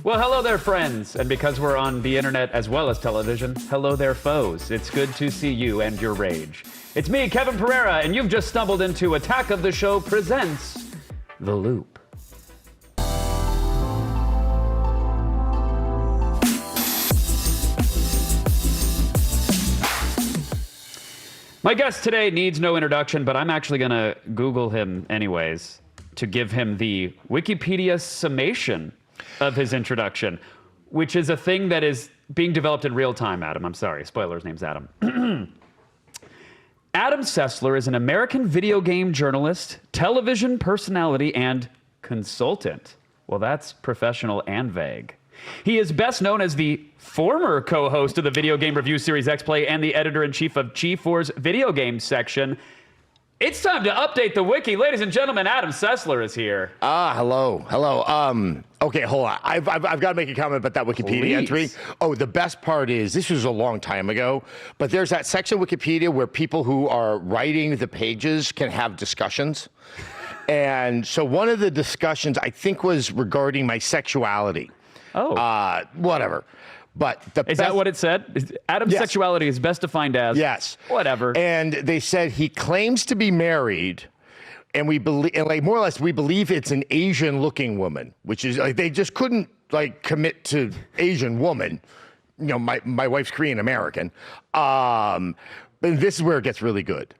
Well, hello there, friends. And because we're on the internet as well as television, hello there, foes. It's good to see you and your rage. It's me, Kevin Pereira, and you've just stumbled into Attack of the Show presents The Loop. My guest today needs no introduction, but I'm actually going to Google him anyways to give him the Wikipedia summation of his introduction, which is a thing that is being developed in real time, Adam. I'm sorry. Spoiler, his name's Adam. Adam Sessler is an American video game journalist, television personality, and consultant. Well, that's professional and vague. He is best known as the former co-host of the video game review series X-Play and the editor-in-chief of G4's video game section. It's time to update the wiki. Ladies and gentlemen, Adam Sessler is here. Hello. Okay, hold on. I've got to make a comment about that Wikipedia entry. Oh, the best part is, this was a long time ago, but there's that section of Wikipedia where people who are writing the pages can have discussions. And so one of the discussions, I think, was regarding my sexuality. Oh. Whatever. But is that what it said? Adam's sexuality is best defined as? Yes. Whatever. And they said he claims to be married, and we believe, and like more or less, we believe it's an Asian-looking woman, which is like they just couldn't like commit to Asian woman. You know, my wife's Korean American. But this is where it gets really good.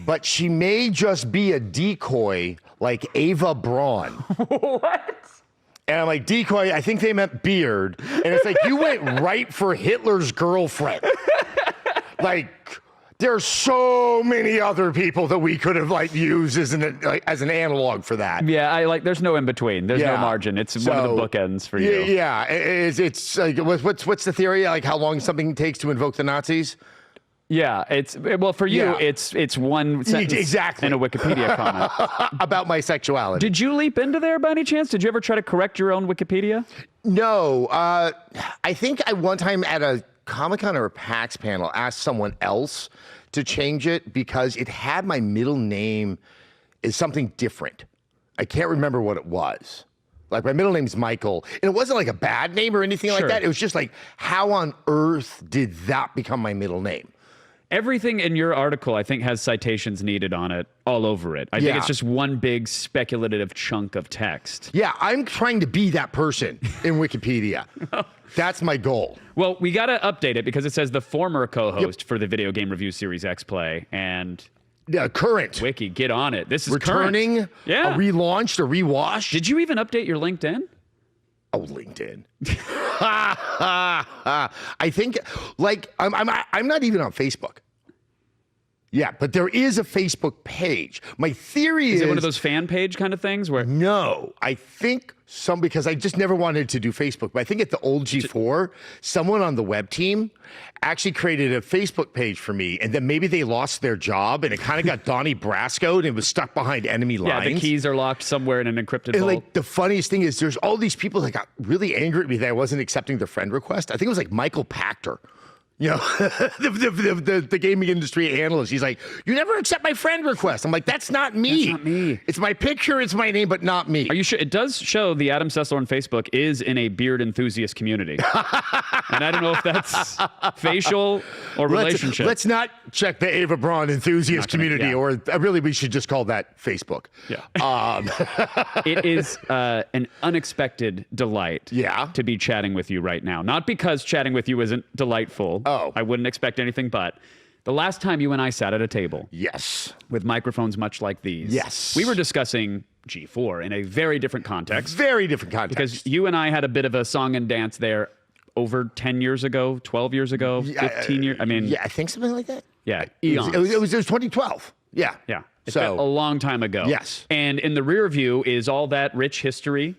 But she may just be a decoy like Ava Braun. What? And I'm like, decoy, I think they meant beard. And it's like, you went right for Hitler's girlfriend. Like, there's so many other people that we could have like used as an analog for that. Yeah, there's no in between. There's no margin. It's one of the bookends for you. Yeah, it's like, what's the theory? Like how long something takes to invoke the Nazis? Yeah, well for you, it's one sentence exactly in a Wikipedia comment about my sexuality. Did you leap into there by any chance? Did you ever try to correct your own Wikipedia? No, I think I one time at a Comic-Con or a PAX panel asked someone else to change it because it had my middle name as something different. I can't remember what it was. Like my middle name's Michael, and it wasn't like a bad name or anything like that. It was just like, how on earth did that become my middle name? Everything in your article, I think, has citations needed on it, all over it. I think it's just one big speculative chunk of text. Yeah, I'm trying to be that person in Wikipedia. That's my goal. Well, we got to update it because it says the former co-host for the video game review series X-Play and... current. Wiki, get on it. This is returning, current. Yeah. A relaunched, a rewashed. Did you even update your LinkedIn? Oh, LinkedIn. I think, like, I'm not even on Facebook. Yeah, but there is a Facebook page. My theory is... Is it one of those fan page kind of things where... No, I think because I just never wanted to do Facebook, but I think at the old G4, someone on the web team actually created a Facebook page for me, and then maybe they lost their job, and it kind of got Donnie Brasco'd and was stuck behind enemy lines. Yeah, the keys are locked somewhere in an encrypted vault. Like, the funniest thing is there's all these people that got really angry at me that I wasn't accepting their friend request. I think it was like Michael Pachter. You know, the gaming industry analyst. He's like, you never accept my friend request. I'm like, that's not me. That's not me. It's my picture, it's my name, but not me. Are you sure? It does show the Adam Sessler on Facebook is in a beard enthusiast community. And I don't know if that's facial or relationship. Let's not check the Ava Braun enthusiast community, or really we should just call that Facebook. Yeah. It is an unexpected delight to be chatting with you right now. Not because chatting with you isn't delightful. Oh. I wouldn't expect anything but. The last time you and I sat at a table. Yes. With microphones much like these. Yes. We were discussing G4 in a very different context. Very different context. Because you and I had a bit of a song and dance there over 10 years ago, 12 years ago, 15 years. I mean. Yeah, I think something like that. Yeah. Eons. It was 2012. Yeah. Yeah. It's been a long time ago. Yes. And in the rear view is all that rich history,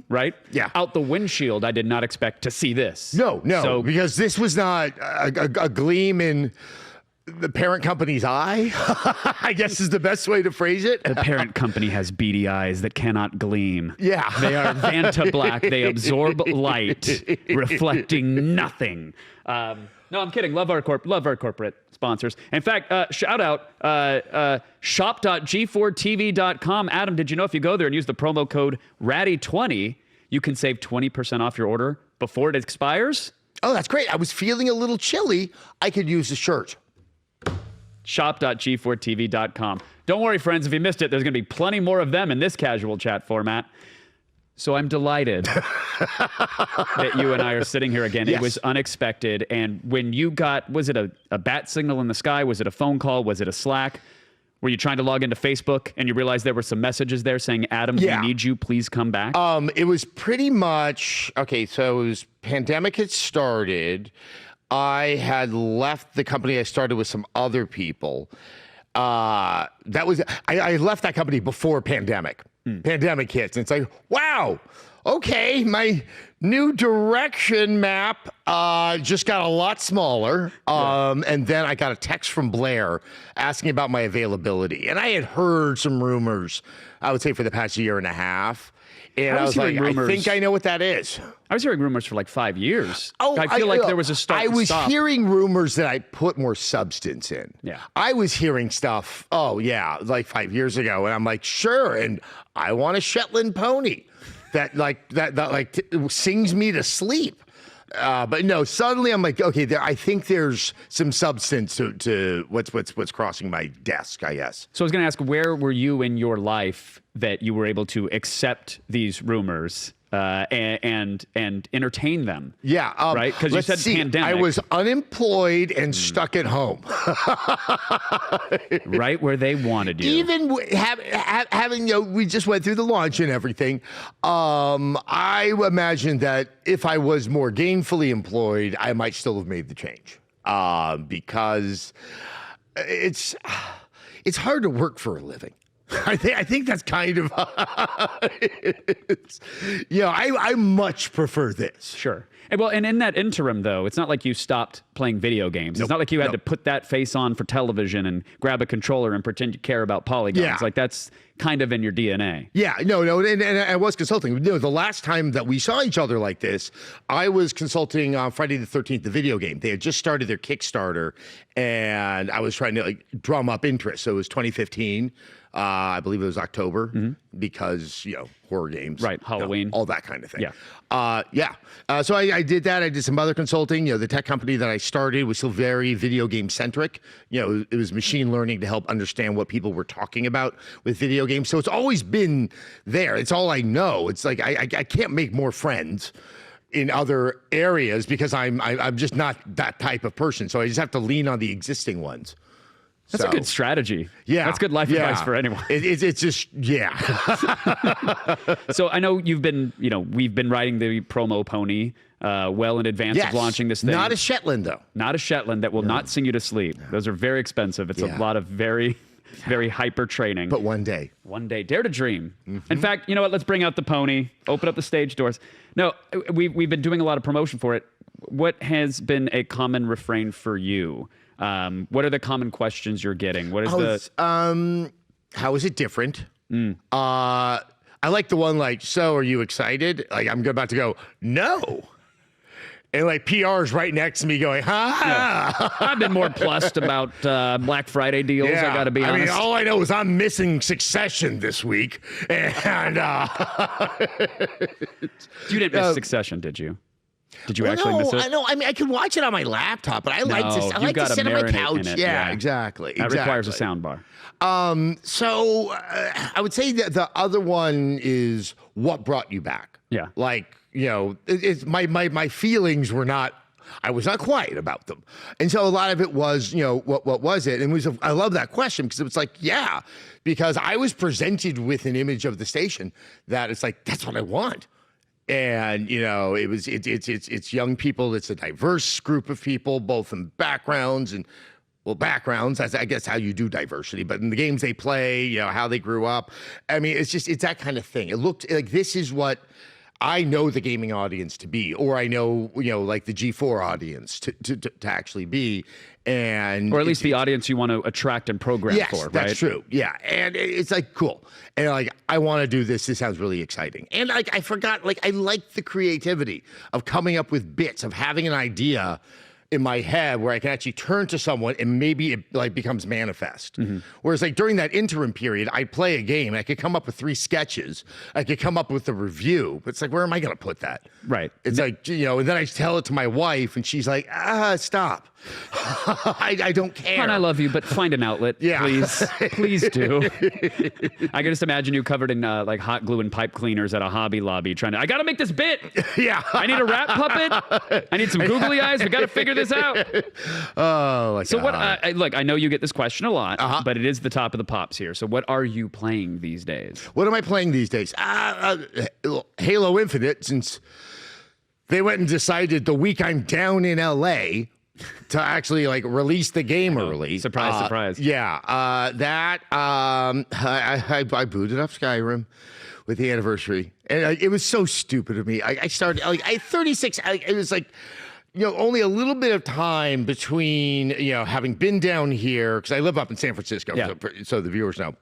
right? Yeah. Out the windshield, I did not expect to see this. No, because this was not a gleam in the parent company's eye, I guess is the best way to phrase it. The parent company has beady eyes that cannot gleam. Yeah. They are Vanta black. They absorb light, reflecting nothing. No, I'm kidding. Love our corporate sponsors. In fact, shout out shop.g4tv.com. Adam, did you know if you go there and use the promo code RADDY20, you can save 20% off your order before it expires. Oh, that's great. I was feeling a little chilly. I could use the shirt. Shop.g4tv.com. Don't worry, friends. If you missed it, there's going to be plenty more of them in this casual chat format. So I'm delighted that you and I are sitting here again. Yes. It was unexpected. And when you got, was it a bat signal in the sky? Was it a phone call? Was it a Slack? Were you trying to log into Facebook and you realized there were some messages there saying, Adam, we need you, please come back? It was pretty much, okay, so it was pandemic had started. I had left the company I started with some other people. I left that company before pandemic. Pandemic hits, and it's like, wow, okay, my new direction map just got a lot smaller. And then I got a text from Blair asking about my availability. And I had heard some rumors, I would say, for the past year and a half. And I was like, I think I know what that is. I was hearing rumors for like 5 years. Oh, I feel like there was a start. I was hearing rumors that I put more substance in. Yeah. I was hearing stuff, like 5 years ago. And I'm like, sure. And I want a Shetland pony that sings me to sleep. But no, suddenly I'm like, okay, I think there's some substance to what's crossing my desk, I guess. So I was going to ask, where were you in your life that you were able to accept these rumors and entertain them? Yeah, right. Because you said pandemic. I was unemployed and stuck at home, right where they wanted you. Even having, we just went through the launch and everything. I imagine that if I was more gainfully employed, I might still have made the change because it's hard to work for a living. I think that's kind of, I much prefer this. Sure. And in that interim, though, it's not like you stopped playing video games. It's not like you had to put that face on for television and grab a controller and pretend you care about polygons. Yeah. Like that's kind of in your DNA. Yeah, no, and I was consulting. The last time that we saw each other like this, I was consulting on Friday the 13th, the video game. They had just started their Kickstarter, and I was trying to drum up interest. So it was 2015. I believe it was October because, horror games. Right, Halloween. All that kind of thing. Yeah. So I did that. I did some other consulting. The tech company that I started was still very video game centric. It was machine learning to help understand what people were talking about with video games. So it's always been there. It's all I know. It's like I can't make more friends in other areas because I'm just not that type of person. So I just have to lean on the existing ones. That's a good strategy. Yeah. That's good life advice for anyone. It's just, yeah. So I know we've been riding the promo pony well in advance of launching this thing. Not a Shetland, though. Not a Shetland that will not sing you to sleep. Those are very expensive. It's a lot of very, very hyper training. But one day. One day. Dare to dream. In fact, you know what? Let's bring out the pony. Open up the stage doors. No, we've been doing a lot of promotion for it. What has been a common refrain for you? What are the common questions you're getting? What is how is it different? I like the one so are you excited? Like I'm about to go, no. And PR's right next to me going, I've been more plussed about Black Friday deals, I gotta be honest. All I know is I'm missing Succession this week. And you didn't miss Succession, did you? Did you actually miss it? I know. I can watch it on my laptop, but I like to sit on my couch. Yeah, exactly. That requires a sound bar. So I would say that the other one is what brought you back. Yeah. It's my feelings were not. I was not quiet about them, and so a lot of it was, what was it? And I love that question because it was because I was presented with an image of the station that it's that's what I want. And it's young people. It's a diverse group of people, both in backgrounds and backgrounds. That's I guess how you do diversity. But in the games they play, how they grew up. I mean, it's that kind of thing. It looked like this is what I know the gaming audience to be, or I know the G4 audience to actually be, or at least the audience you want to attract and program for. Right? That's true. Yeah, and it's cool, and I want to do this. This sounds really exciting, and I forgot I like the creativity of coming up with bits of having an idea. in my head where I can actually turn to someone and maybe it like becomes manifest. Whereas like during that interim period, I play a game. I could come up with 3 sketches. I could come up with a review. But it's like, where am I going to put that? Right. It's like, and then I tell it to my wife and she's like, stop. I don't care. Hon, I love you, but find an outlet, please. Please do. I can just imagine you covered in like hot glue and pipe cleaners at a Hobby Lobby trying to, I got to make this bit. Yeah. I need a rat puppet. I need some googly eyes. We got to figure this out. Oh, my So God. what, look, I know you get this question a lot, but it is the top of the pops here. So what are you playing these days? What am I playing these days? Halo Infinite, since they went and decided the week I'm down in LA to actually like release the game early. Surprise, surprise. Yeah, I booted up Skyrim with the anniversary, and it was so stupid of me. I started like 36. It was like, only a little bit of time between having been down here because I live up in San Francisco, so the viewers know.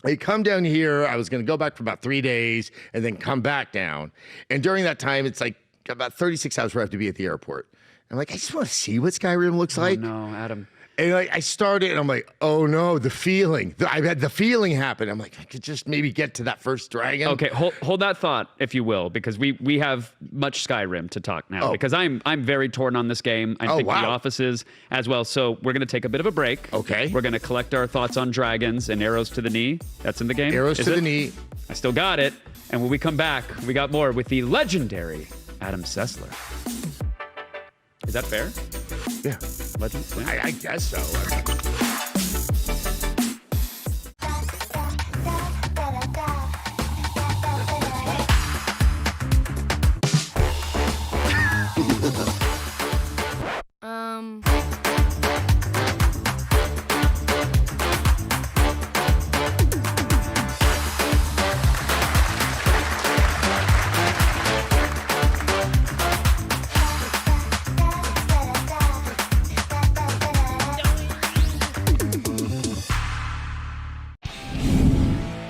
I come down here. I was going to go back for about 3 days and then come back down, and during that time, it's like about 36 hours where I have to be at the airport. I'm like, I just want to see what Skyrim looks like. No, Adam. And like I started, and I'm like, oh no, the feeling. I've had the feeling happen. I'm like, I could just maybe get to that first dragon. Okay, hold that thought, if you will, because we have much Skyrim to talk now. Because I'm very torn on this game. I think The Office is as well. So we're gonna take a bit of a break. Okay. We're gonna collect our thoughts on dragons and arrows to the knee. That's in the game. Arrows to the knee. I still got it. And when we come back, we got more with the legendary Adam Sessler. Is that fair? Yeah. Legend? Yeah. I guess so.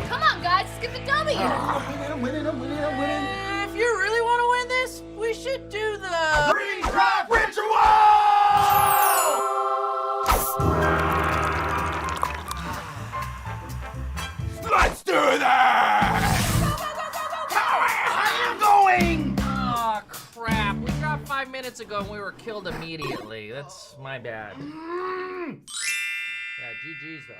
Come on, guys, let's get the W. I'm winning. If you really want to win this, we should do the Pre-draft ritual! Let's do that! I am going! Oh, crap. We dropped 5 minutes ago and we were killed immediately. That's my bad. Yeah, GG's though.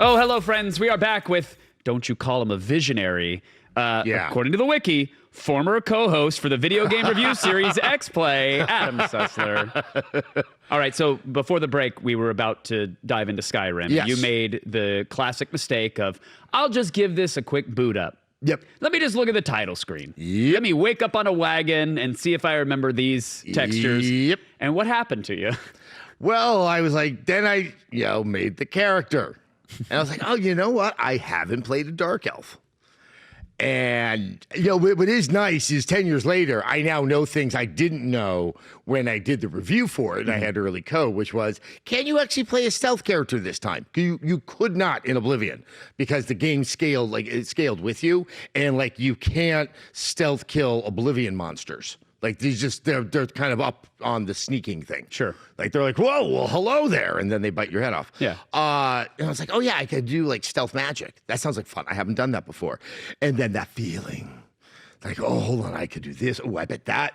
Oh, hello, friends. We are back with Don't You Call Him a Visionary. According to the wiki, former co-host for the video game review series X-Play, Adam Sessler. All right, so before the break, we were about to dive into Skyrim. Yes. You made the classic mistake of, I'll just give this a quick boot up. Yep. Let me just look at the title screen. Yep. Let me wake up on a wagon and see if I remember these textures. Yep. And what happened to you? Well, I was like, then I, made the character. And I was like, oh, you know what? I haven't played a Dark Elf. And, what is nice is 10 years later, I now know things I didn't know when I did the review for it. And I had early code, which was, can you actually play a stealth character this time? You could not in Oblivion because the game scaled, it scaled with you. And you can't stealth kill Oblivion monsters. They're kind of up on the sneaking thing. Sure. They're like, whoa, well, hello there. And then they bite your head off. Yeah. And I was like, oh, yeah, I could do stealth magic. That sounds like fun. I haven't done that before. And then that feeling Like, oh, hold on, I could do this. Oh, I bet that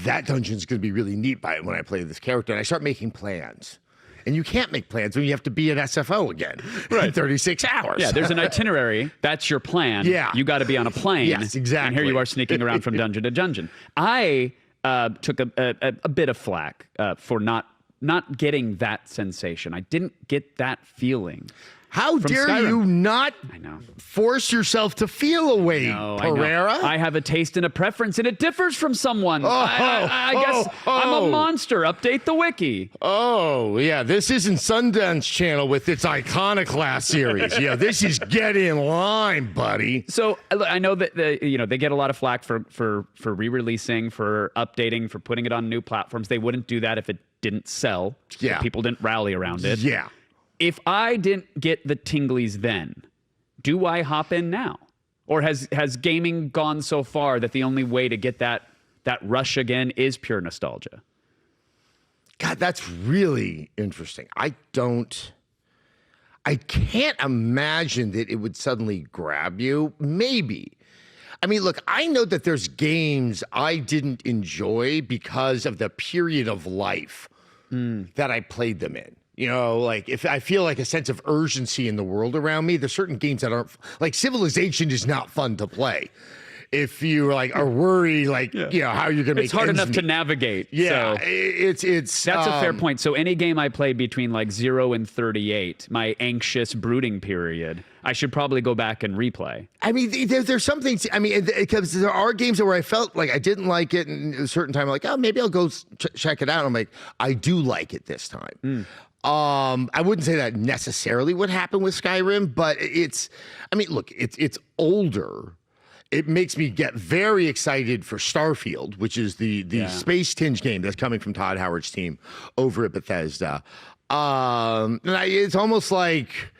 dungeon's going to be really neat by when I play this character. And I start making plans. And you can't make plans when you have to be at SFO again in 36 hours. Yeah, there's an itinerary. That's your plan. Yeah. You got to be on a plane. Yes, exactly. And here you are sneaking around from dungeon to dungeon. I took a bit of flack for not getting that sensation. I didn't get that feeling. How dare Skyrim. you not I know. force yourself to feel a way, No, Pereira? I have a taste and a preference, and it differs from someone. I guess I'm a monster. Update the wiki. Oh, yeah, this isn't Sundance Channel with its Iconoclast series. Yeah, this is Get in Line, buddy. So I know that they get a lot of flack for re-releasing, for updating, for putting it on new platforms. They wouldn't do that if it didn't sell. Yeah. If people didn't rally around it. Yeah. If I didn't get the tinglies then, do I hop in now? Or has gaming gone so far that the only way to get that rush again is pure nostalgia? God, that's really interesting. I can't imagine that it would suddenly grab you. Maybe. I mean, look, I know that there's games I didn't enjoy because of the period of life that I played them in. You know, like if I feel like a sense of urgency in the world around me, there's certain games that aren't like Civilization is not fun to play. If you are worried, you know, how you're going to make it's hard ends enough to meet. navigate. Yeah, so it's that's a fair point. So any game I play between 0 and 38, my anxious brooding period, I should probably go back and replay. I mean, there's some things. I mean, because there are games where I felt like I didn't like it, and at a certain time, I'm like, oh, maybe I'll go check it out. And I'm like, I do like it this time. I wouldn't say that necessarily would happen with Skyrim, but it's older. It makes me get very excited for Starfield, which is the space tinge game that's coming from Todd Howard's team over at Bethesda. It's almost like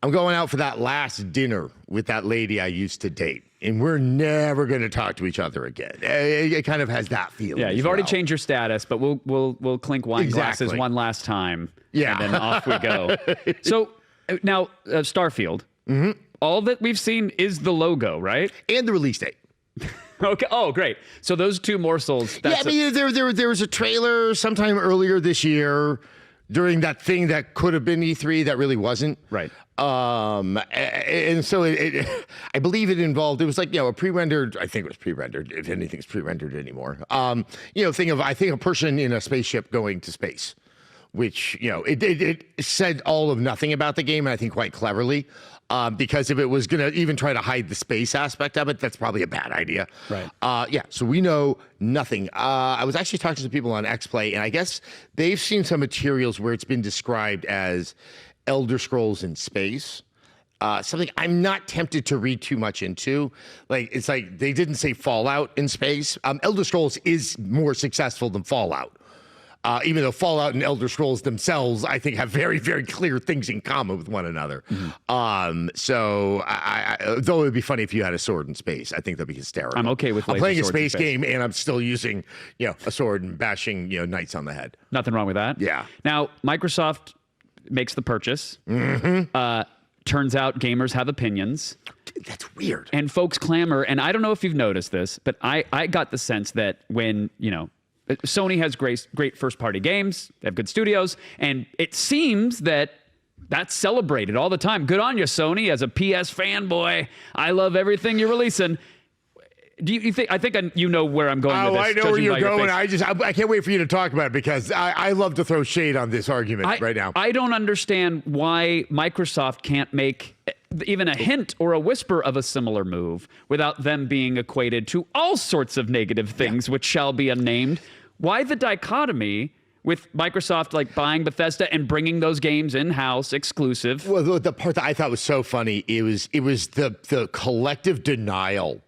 I'm going out for that last dinner with that lady I used to date, and we're never going to talk to each other again. It kind of has that feeling. Yeah, you've already changed your status, but we'll clink wine glasses Exactly. one last time. Yeah. And then off we go. So now Starfield. All that we've seen is the logo, right? And the release date. Okay. Oh, great. So those two morsels. That's there was a trailer sometime earlier this year during that thing that could have been E3 that really wasn't. Right. And so I believe it involved, it was a pre-rendered, I think it was pre-rendered, if anything's pre-rendered anymore. Thing of, I think, a person in a spaceship going to space, which, it said all of nothing about the game, and I think quite cleverly. Because if it was going to even try to hide the space aspect of it, that's probably a bad idea. Right. So we know nothing. I was actually talking to people on XPlay, and I guess they've seen some materials where it's been described as Elder Scrolls in space. Something I'm not tempted to read too much into. It's like they didn't say Fallout in space. Elder Scrolls is more successful than Fallout. Even though Fallout and Elder Scrolls themselves, I think, have very, very clear things in common with one another. So, though it would be funny if you had a sword in space, I think that'd be hysterical. I'm okay with I'm playing a swords in space game, and I'm still using, a sword and bashing, knights on the head. Nothing wrong with that. Yeah. Now, Microsoft makes the purchase. Turns out gamers have opinions. That's weird. And folks clamor. And I don't know if you've noticed this, but I got the sense that when, Sony has great first-party games, they have good studios, and it seems that that's celebrated all the time. Good on you, Sony, as a PS fanboy. I love everything you're releasing. Do you think? I think you know where I'm going with this. I know where you're going. I can't wait for you to talk about it because I love to throw shade on this argument right now. I don't understand why Microsoft can't make even a hint or a whisper of a similar move without them being equated to all sorts of negative things, which shall be unnamed. Why the dichotomy with Microsoft buying Bethesda and bringing those games in-house exclusive? Well, the part that I thought was so funny, it was the collective denial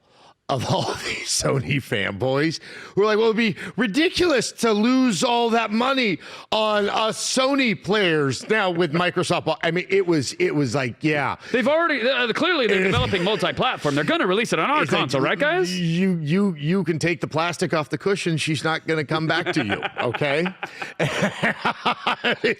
of all these Sony fanboys who are like, well, it'd be ridiculous to lose all that money on us Sony players now with Microsoft. I mean, it was like, yeah. They've already, clearly they're developing multi-platform. They're going to release it on our console, right, guys? You can take the plastic off the cushion. She's not going to come back to you, okay? It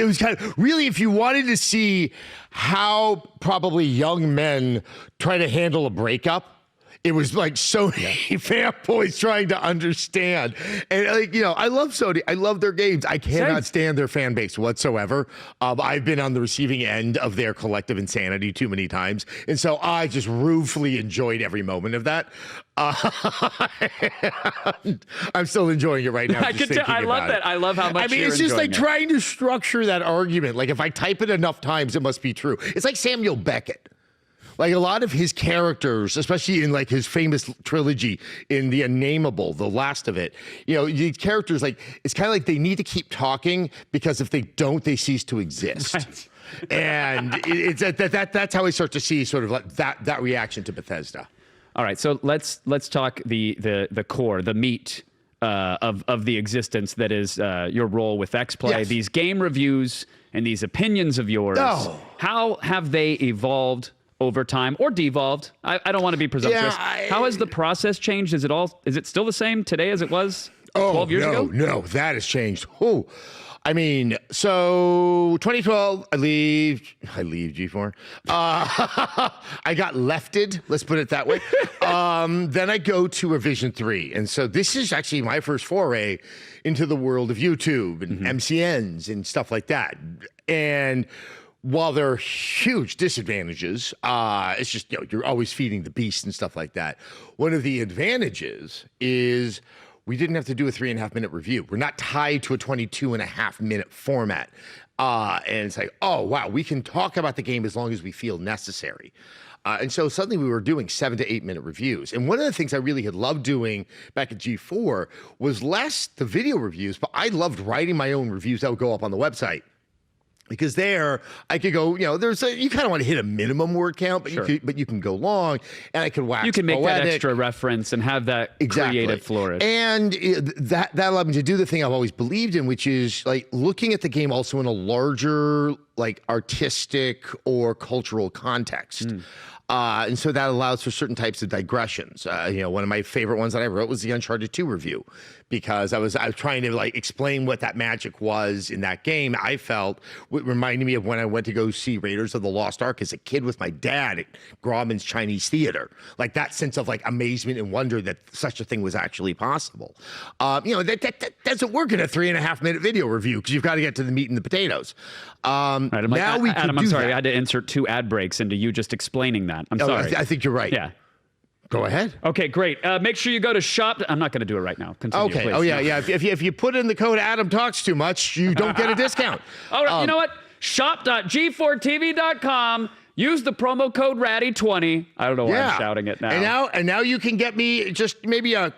was kind of, really, if you wanted to see how probably young men try to handle a breakup. It was like Sony fanboys trying to understand. And, like, you know, I love Sony. I love their games. I cannot stand their fan base whatsoever. I've been on the receiving end of their collective insanity too many times. And so I just ruefully enjoyed every moment of that. I'm still enjoying it right now. I love that. I love how much it's just like trying to structure that argument. Like, if I type it enough times, it must be true. It's like Samuel Beckett. Like, a lot of his characters, especially in like his famous trilogy in The Unnameable, the last of it, you know, these characters, like, it's kind of like they need to keep talking because if they don't, they cease to exist. Right. And it's that's how we start to see sort of like that reaction to Bethesda. All right, so let's talk the core, the meat of the existence that is your role with XPlay. Yes. These game reviews and these opinions of yours. Oh. How have they evolved over time or devolved? I don't want to be presumptuous. How has the process changed? Is it still the same today as it was 12 years ago? No, that has changed. Oh, I mean, so 2012, I leave G4. I got lefted, let's put it that way. Then I go to Revision 3. And so this is actually my first foray into the world of YouTube and MCNs and stuff like that. And while there are huge disadvantages, it's just, you know, you're always feeding the beast and stuff like that. One of the advantages is we didn't have to do a 3.5-minute review. We're not tied to a 22.5-minute format. And it's like, oh, wow, we can talk about the game as long as we feel necessary. And so suddenly we were doing 7 to 8 minute reviews. And one of the things I really had loved doing back at G4 was less the video reviews, but I loved writing my own reviews that would go up on the website. Because there, I could go, you know, you kind of want to hit a minimum word count, but you can go long, and I could wax You can make poetic. that extra reference and have that creative flourish. And that allowed me to do the thing I've always believed in, which is like looking at the game also in a larger, like, artistic or cultural context. And so that allows for certain types of digressions. You know, one of my favorite ones that I wrote was the Uncharted 2 review, because I was trying to like explain what that magic was in that game. I felt it reminded me of when I went to go see Raiders of the Lost Ark as a kid with my dad at Grauman's Chinese Theater. Like that sense of like amazement and wonder that such a thing was actually possible. You know, that doesn't work in a 3.5-minute video review because you've got to get to the meat and the potatoes. Right, Adam, I'm sorry. I had to insert 2 ad breaks into you just explaining that. I'm sorry. I think you're right. Yeah. Go ahead. Okay, great. Make sure you go to shop. I'm not going to do it right now. Continue, okay. Please. Oh, yeah. If you put in the code Adam Talks Too Much, you don't get a discount. All right. You know what? Shop.g4tv.com. Use the promo code Ratty20. I don't know why I'm shouting it now. And now you can get me just maybe a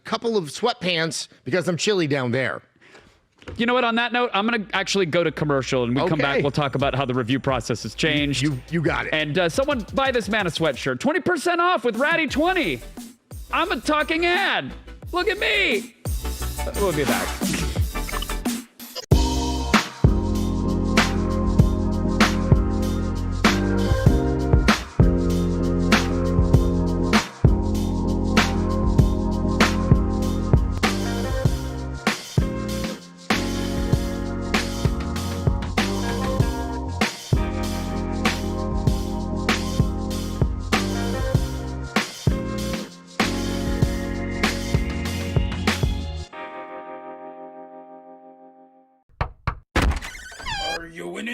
couple of sweatpants because I'm chilly down there. You know what? On that note, I'm going to actually go to commercial, and we come back. We'll talk about how the review process has changed. You got it. And someone buy this man a sweatshirt. 20% off with Ratty20. I'm a talking ad. Look at me. We'll be back.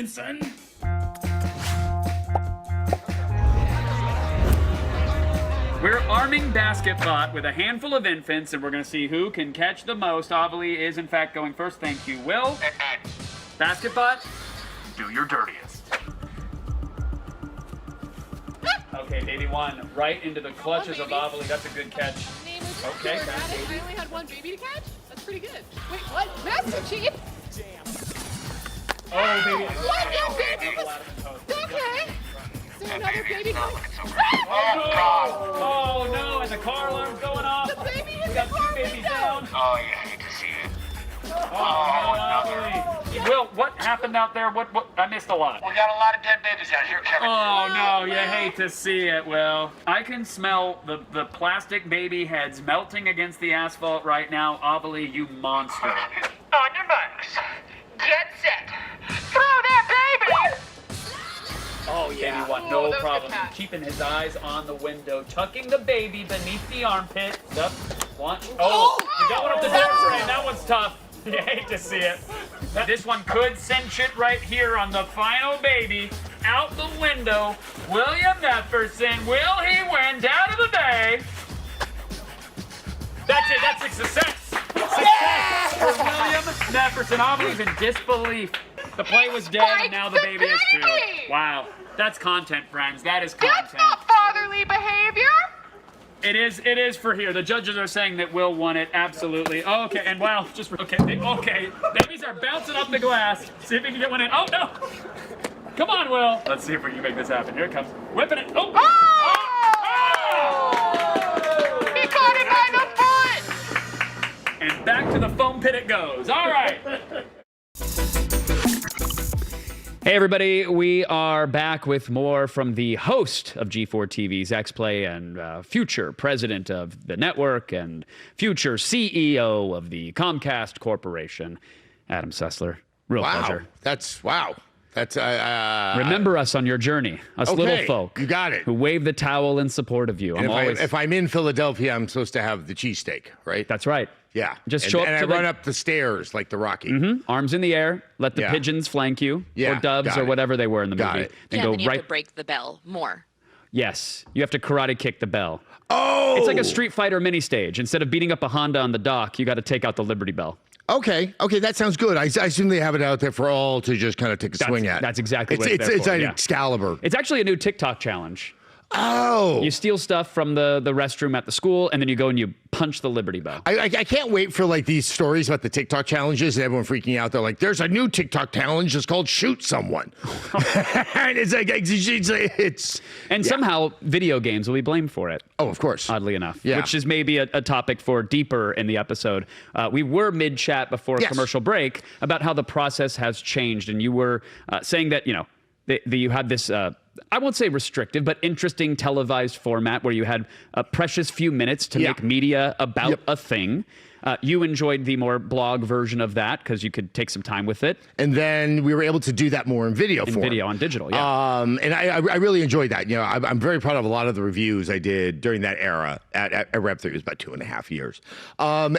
Son. We're arming BasketBot with a handful of infants, and we're going to see who can catch the most. Avali is, in fact, going first. Thank you, Will. BasketBot, do your dirtiest. Okay, baby one, right into the clutches of Avali. That's a good catch. Okay, I only had one baby to catch? That's pretty good. Wait, what? Master Chief? Oh, baby. What? No, baby was... Okay. Is there another baby coming? Oh, no, and the car alarm's going off. The baby is We got 2 babies down. Oh, yeah, I hate to see it. No. Will, what happened out there? What? I missed a lot. We got a lot of dead babies out here, Kevin. Oh, no, you hate to see it, Will. I can smell the plastic baby heads melting against the asphalt right now. Avali, you monster. On your marks. Get set. Throw that baby! Oh, yeah. Baby one, no that was a good problem. catch. Keeping his eyes on the window, tucking the baby beneath the armpit. Up, one. Oh, you got one up the door frame. That one's tough. You hate to see it. This one could cinch it right here on the final baby. Out the window. William Nefferson. Will he win? Down to the bay. That's it. That's a success. Success for William Nefferson. I'm in disbelief. The play was dead, and now the baby is too. Wow. That's content, friends. That is content. That's not fatherly behavior. It is for here. The judges are saying that Will won it. Absolutely. Oh, okay, and wow, okay. Babies are bouncing off the glass. See if he can get one in. Oh, no. Come on, Will. Let's see if we can make this happen. Here it comes. Whipping it. Oh! He caught it by the foot. And back to the foam pit it goes. All right. Hey, everybody. We are back with more from the host of G4 TV's X-Play and future president of the network and future CEO of the Comcast Corporation, Adam Sessler. Real pleasure. Wow. That's Remember us on your journey, us little folk. You got it. Who wave the towel in support of you. If I'm in Philadelphia, I'm supposed to have the cheesesteak, right? That's right. Yeah. Just show up and to I run up the stairs like the Rocky. Arms in the air. Let the pigeons flank you, or doves, or whatever they were in the movie. It. And Yeah, go then you right. have to break the bell more. Yes, you have to karate kick the bell. Oh! It's like a Street Fighter mini stage. Instead of beating up a Honda on the dock, you got to take out the Liberty Bell. Okay, that sounds good. I assume they have it out there for all to just kind of take a swing at. That's exactly what it's there It's for, an yeah. Excalibur. It's actually a new TikTok challenge. Oh! You steal stuff from the restroom at the school, and then you go and you punch the Liberty Bell. I can't wait for like these stories about the TikTok challenges and everyone freaking out. They're like, "There's a new TikTok challenge. It's called Shoot Someone." And it's like And somehow video games will be blamed for it. Oh, of course. Oddly enough, Yeah. which is maybe a topic for deeper in the episode. We were mid-chat before a commercial break about how the process has changed, and you were saying that, you had this, I won't say restrictive, but interesting televised format where you had a precious few minutes to make media about a thing. You enjoyed the more blog version of that because you could take some time with it. And then we were able to do that more in video form. Video on digital, yeah. And I really enjoyed that. I'm very proud of a lot of the reviews I did during that era at Rep3. It was about 2.5 years. And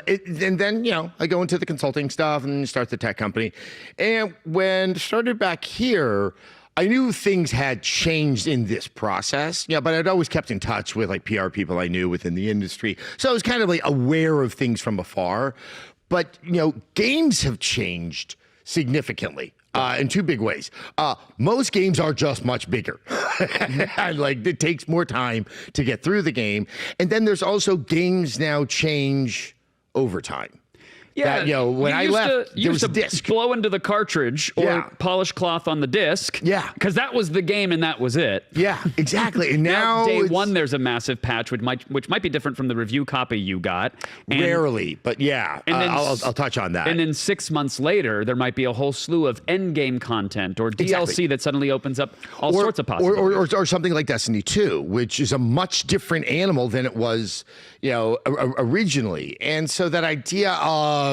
then, I go into the consulting stuff and start the tech company. And when I started back here, I knew things had changed in this process, but I'd always kept in touch with like PR people I knew within the industry. So I was kind of like aware of things from afar. But, games have changed significantly in two big ways. Most games are just much bigger. And like it takes more time to get through the game. And then there's also games now change over time. Yeah, that, when I left, there was a disc. Blow into the cartridge or polish cloth on the disc. Yeah. Because that was the game and that was it. Yeah, exactly. And now day one, there's a massive patch, which might be different from the review copy you got. Rarely, but yeah, and then, I'll touch on that. And then 6 months later, there might be a whole slew of end game content or DLC that suddenly opens up all sorts of possibilities. Or something like Destiny 2, which is a much different animal than it was, originally. And so that idea of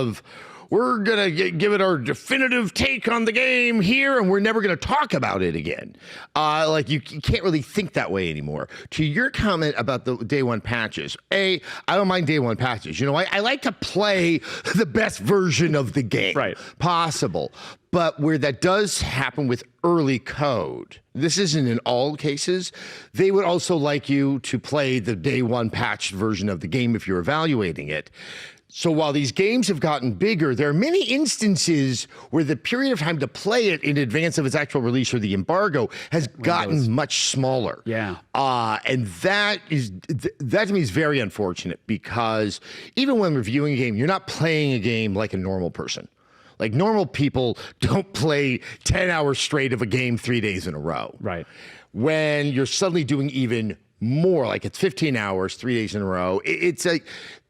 we're going to give it our definitive take on the game here, and we're never going to talk about it again. You can't really think that way anymore. To your comment about the day one patches, I don't mind day one patches. I like to play the best version of the game possible. But where that does happen with early code, this isn't in all cases, they would also like you to play the day one patched version of the game if you're evaluating it. So while these games have gotten bigger, there are many instances where the period of time to play it in advance of its actual release or the embargo has gotten much smaller. Yeah. And that to me is very unfortunate because even when reviewing a game, you're not playing a game like a normal person. Like normal people don't play 10 hours straight of a game 3 days in a row. Right. When you're suddenly doing even more, like it's 15 hours, 3 days in a row, it's like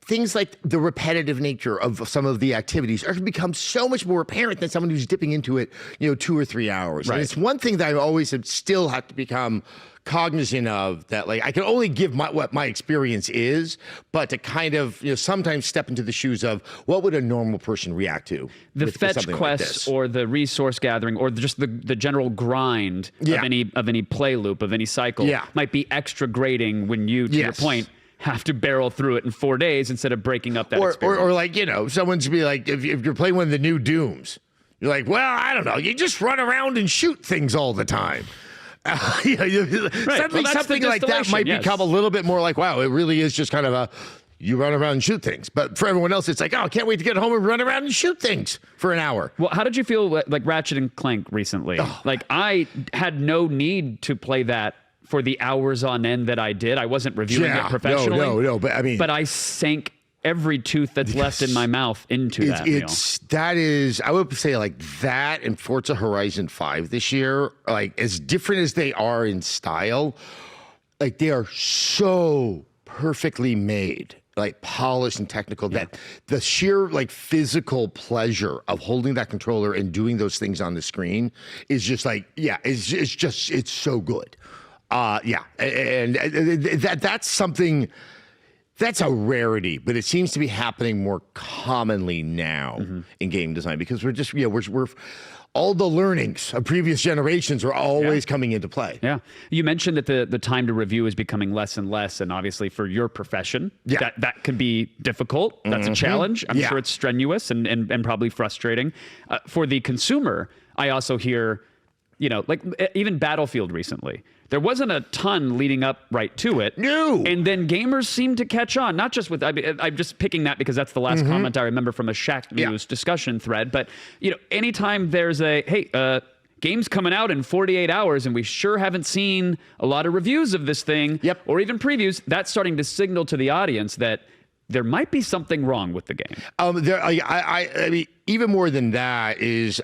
things like the repetitive nature of some of the activities are become so much more apparent than someone who's dipping into it, 2 or 3 hours. Right. And it's one thing that I always have still had to become cognizant of that. Like, I can only give what my experience is, but to kind of, sometimes step into the shoes of what would a normal person react to. The with fetch something like quests this. or the resource gathering or just the general grind Yeah. of any play loop, of any cycle Yeah. might be extra grating when you, to your Yes. point, have to barrel through it in 4 days instead of breaking up that experience. Or like, someone's be like, if you're playing one of the new Dooms, you're like, well, I don't know. You just run around and shoot things all the time. Suddenly Well, that's something the like that distillation, might yes. become a little bit more like, wow, it really is just kind of you run around and shoot things. But for everyone else, it's like, oh, I can't wait to get home and run around and shoot things for an hour. Well, how did you feel like Ratchet and Clank recently? Like, I had no need to play that for the hours on end that I did. I wasn't reviewing it professionally. No, but I mean, but I sank every tooth that's left in my mouth into that meal. That is, I would say, like that and Forza Horizon 5 this year, like as different as they are in style, like they are so perfectly made, like polished and technical, that the sheer like physical pleasure of holding that controller and doing those things on the screen is just like, it's so good. And that's something. That's a rarity, but it seems to be happening more commonly now in game design because we're all the learnings of previous generations are always coming into play. Yeah. You mentioned that the time to review is becoming less and less, and obviously for your profession, that can be difficult. That's a challenge. I'm sure it's strenuous and probably frustrating. For the consumer, I also hear, like even Battlefield recently. There wasn't a ton leading up right to it. No. And then gamers seem to catch on, not just with, I'm just picking that because that's the last comment I remember from a Shack News discussion thread. But, anytime there's game's coming out in 48 hours and we sure haven't seen a lot of reviews of this thing or even previews, that's starting to signal to the audience that there might be something wrong with the game. I mean, even more than that is,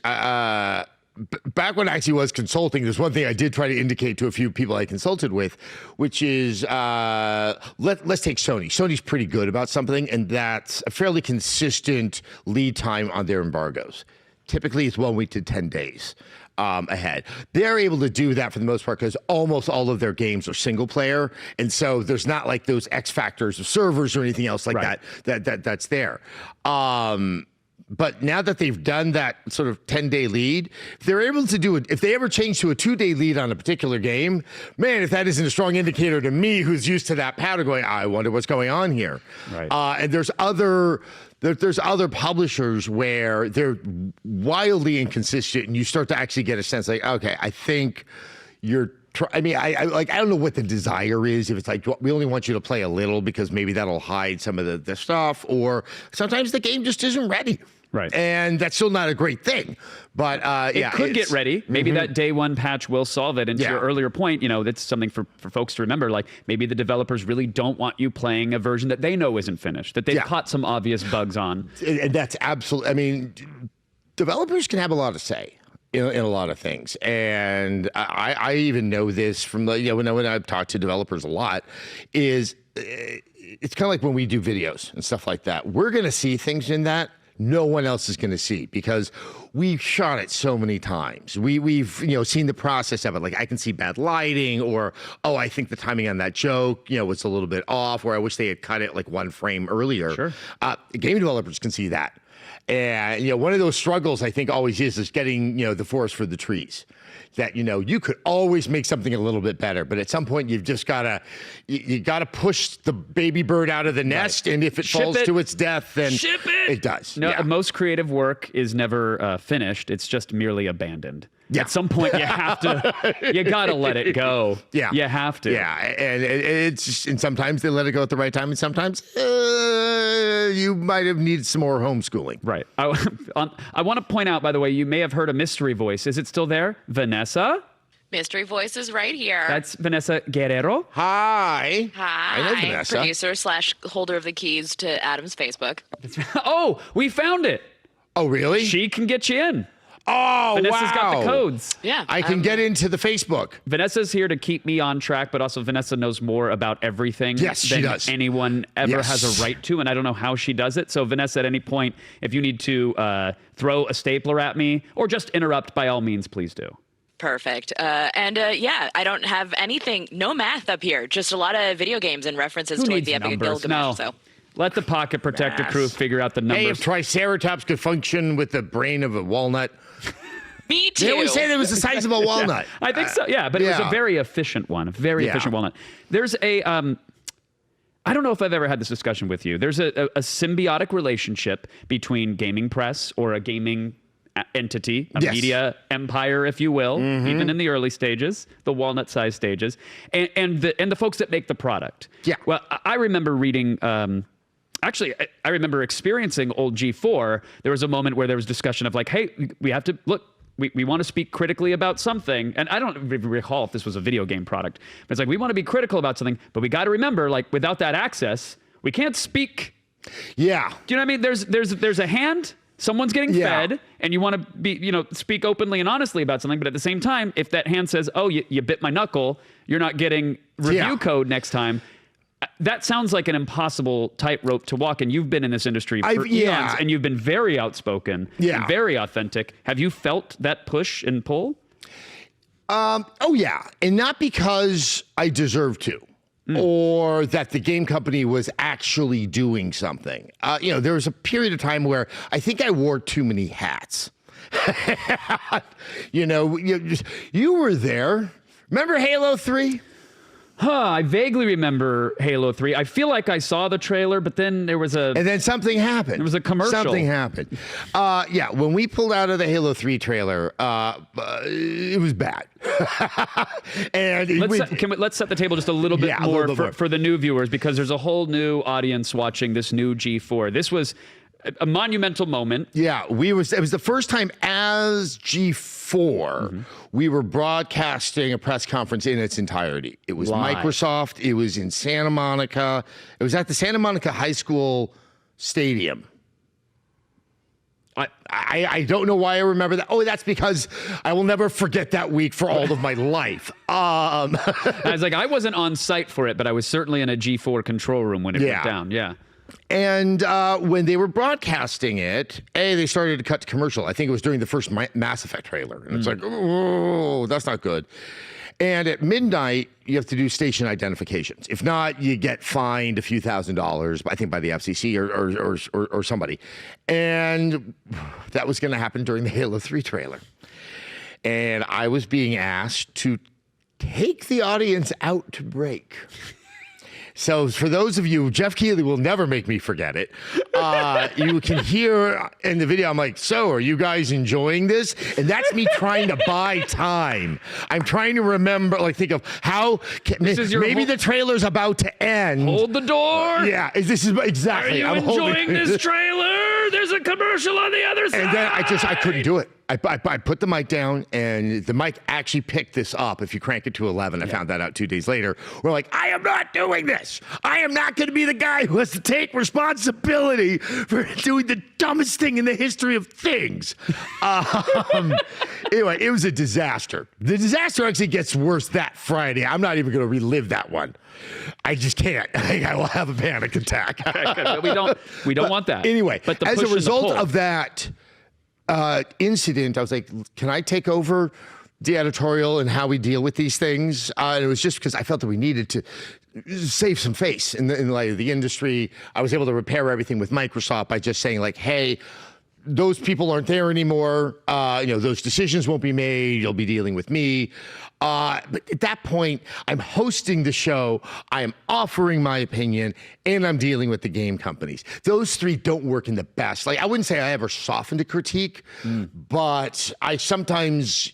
back when I actually was consulting, there's one thing I did try to indicate to a few people I consulted with, which is let's take Sony. Sony's pretty good about something, and that's a fairly consistent lead time on their embargoes. Typically, it's 1 week to 10 days ahead. They're able to do that for the most part because almost all of their games are single player, and so there's not like those X factors of servers or anything else like that's there. But now that they've done that sort of 10-day lead, if they're able to do it, if they ever change to a 2-day lead on a particular game, man, if that isn't a strong indicator to me who's used to that pattern going, I wonder what's going on here. Right. And there's other publishers where they're wildly inconsistent and you start to actually get a sense like, okay, I think you're I don't know what the desire is. If it's like, we only want you to play a little because maybe that'll hide some of the stuff, or sometimes the game just isn't ready. Right. And that's still not a great thing. But it could get ready. Maybe that day one patch will solve it. And to your earlier point, that's something for folks to remember. Like maybe the developers really don't want you playing a version that they know isn't finished, that they've caught some obvious bugs on. And that's absolutely, I mean, developers can have a lot to say in a lot of things. And I even know this from when I've talked to developers a lot, is it's kind of like when we do videos and stuff like that. We're going to see things in that no one else is going to see because we've shot it so many times. We've seen the process of it. Like I can see bad lighting, or I think the timing on that joke was a little bit off, or I wish they had cut it like 1 frame earlier. Sure. Game developers can see that. And, one of those struggles I think always is getting, the forest for the trees. That, you could always make something a little bit better, but at some point you've just got to push the baby bird out of the nest. Right. And if it falls to its death, then it does. No, most creative work is never finished. It's just merely abandoned. Yeah. At some point, you have to, you got to let it go. Yeah. You have to. Yeah. And sometimes they let it go at the right time, and sometimes you might have needed some more homeschooling. Right. I want to point out, by the way, you may have heard a mystery voice. Is it still there? Vanessa? Mystery voice is right here. That's Vanessa Guerrero. Hi. Hi. I know Vanessa. Producer / holder of the keys to Adam's Facebook. Oh, we found it. Oh, really? She can get you in. Oh, Vanessa's got the codes. Yeah. I can get into the Facebook. Vanessa's here to keep me on track, but also Vanessa knows more about everything she does. Anyone ever has a right to, and I don't know how she does it. So Vanessa, at any point, if you need to throw a stapler at me or just interrupt, by all means, please do. Perfect. Yeah, I don't have anything, no math up here, just a lot of video games and references Who to like needs the Epic of numbers? Gilgamesh. No. So Let the Pocket Protector Mass. crew figure out the Hey, numbers. if Triceratops could function with the brain of a walnut. me too. They always say it was the size of a walnut. I think so. Yeah, but it was a yeah. very efficient one. A very Yeah. efficient walnut. There's a I don't know if I've ever had this discussion with you. There's a symbiotic relationship between gaming press or a gaming entity, a Yes. media empire, if you will, even in the early stages, the walnut-sized stages, and the folks that make the product. Yeah. Well, I remember reading. Actually, I remember experiencing old G4. There was a moment where there was discussion of like, hey, we have to look. We want to speak critically about something. And I don't recall if this was a video game product. But it's like, we want to be critical about something, but we got to remember, like, without that access, we can't speak. Yeah. Do you know what I mean? There's a hand, someone's getting Yeah. fed, and you want to be, speak openly and honestly about something. But at the same time, if that hand says, oh, you bit my knuckle, you're not getting review Yeah. code next time. That sounds like an impossible tightrope to walk, and you've been in this industry for eons, and you've been very outspoken, and very authentic. Have you felt that push and pull? Oh, yeah. And not because I deserve to or that the game company was actually doing something. There was a period of time where I think I wore too many hats. You were there. Remember Halo 3? I vaguely remember Halo 3. I feel like I saw the trailer, but then there was And then something happened. There was a commercial. Something happened. When we pulled out of the Halo 3 trailer, it was bad. And let's set the table just a little bit more for the new viewers, because there's a whole new audience watching this new G4. This was a monumental moment. Yeah, it was the first time as G4 we were broadcasting a press conference in its entirety. It was Live. Microsoft. It was in Santa Monica. It was at the Santa Monica High School Stadium. I don't know why I remember that. Oh, that's because I will never forget that week for all of my life. I was like, I wasn't on site for it, but I was certainly in a G4 control room when it went down. Yeah. And when they were broadcasting it, they started to cut to commercial. I think it was during the first Mass Effect trailer. And it's like, oh, that's not good. And at midnight, you have to do station identifications. If not, you get fined a few $1,000s, I think by the FCC or somebody. And that was going to happen during the Halo 3 trailer. And I was being asked to take the audience out to break. So for those of you, Jeff Keighley will never make me forget it. You can hear in the video, I'm like, so are you guys enjoying this? And that's me trying to buy time. I'm trying to remember, think of how, maybe the trailer's about to end. Hold the door. Yeah, this is exactly. Are you enjoying this trailer? There's a commercial on the other side. And then I couldn't do it. I put the mic down, and the mic actually picked this up. If you crank it to 11, I found that out 2 days later. We're like, I am not doing this. I am not going to be the guy who has to take responsibility for doing the dumbest thing in the history of things. Anyway, it was a disaster. The disaster actually gets worse that Friday. I'm not even going to relive that one. I just can't. I will have a panic attack. we don't want that. Anyway, but as a result of that incident, I was like, can I take over the editorial and how we deal with these things? And it was just because I felt that we needed to save some face in the light of the industry. I was able to repair everything with Microsoft by just saying, like, hey, those people aren't there anymore. Those decisions won't be made. You'll be dealing with me. But at that point, I'm hosting the show. I am offering my opinion, and I'm dealing with the game companies. Those three don't work in the best. I wouldn't say I ever softened a critique, but I sometimes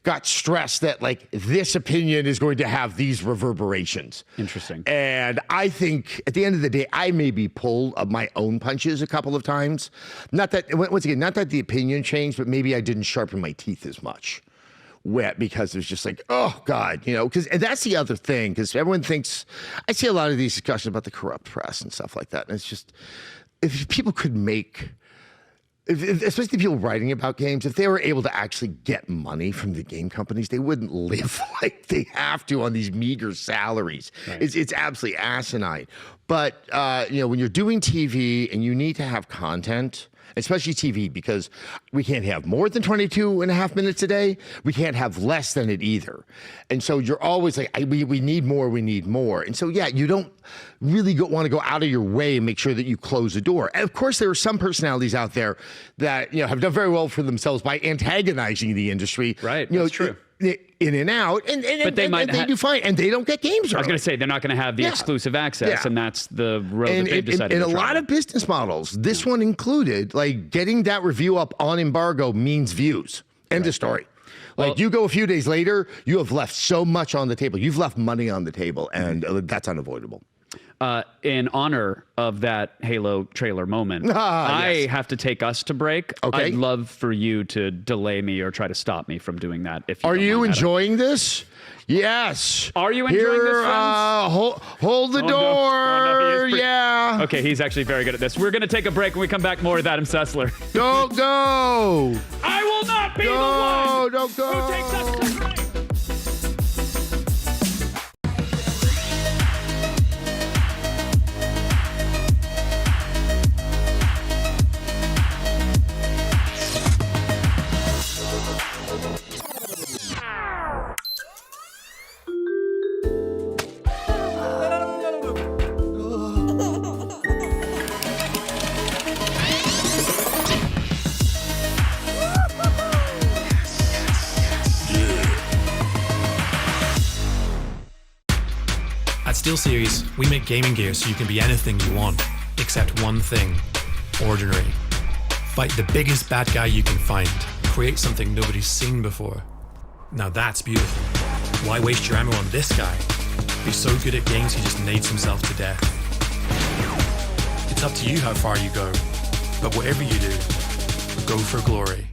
got stressed that this opinion is going to have these reverberations. Interesting. And I think at the end of the day, I maybe pulled my own punches a couple of times. Not that the opinion changed, but maybe I didn't sharpen my teeth as much. Because it's just oh God, because that's the other thing, because everyone thinks, I see a lot of these discussions about the corrupt press and stuff like that. And it's just, if people could especially people writing about games, if they were able to actually get money from the game companies, they wouldn't live like they have to on these meager salaries. Right. It's absolutely asinine. But, when you're doing TV and you need to have content, especially TV, because we can't have more than 22 and a half minutes a day. We can't have less than it either. And so you're always like, we need more, we need more. And so, yeah, you don't really want to go out of your way and make sure that you close the door. And of course, there are some personalities out there that, have done very well for themselves by antagonizing the industry. Right, that's true. In and out, and they do fine, and they don't get games. I was going to say they're not going to have the exclusive access, and that's the road that they've decided and to a lot of business models, this one included, like getting that review up on embargo means views. End of story. Like you go a few days later, you have left so much on the table. You've left money on the table, and that's unavoidable. In honor of that Halo trailer moment, I have to take us to break. Okay. I'd love for you to delay me or try to stop me from doing that. If Are you don't mind, enjoying this? Yes. Are you enjoying this, friends? Hold the door. Oh, no, yeah. Okay, he's actually very good at this. We're going to take a break. When we come back, more with Adam Sessler. Don't go. I will not be the one Don't go. who takes us to break. At SteelSeries, we make gaming gear so you can be anything you want, except one thing: ordinary. Fight the biggest bad guy you can find. Create something nobody's seen before. Now that's beautiful. Why waste your ammo on this guy? He's so good at games he just nades himself to death. It's up to you how far you go, but whatever you do, go for glory.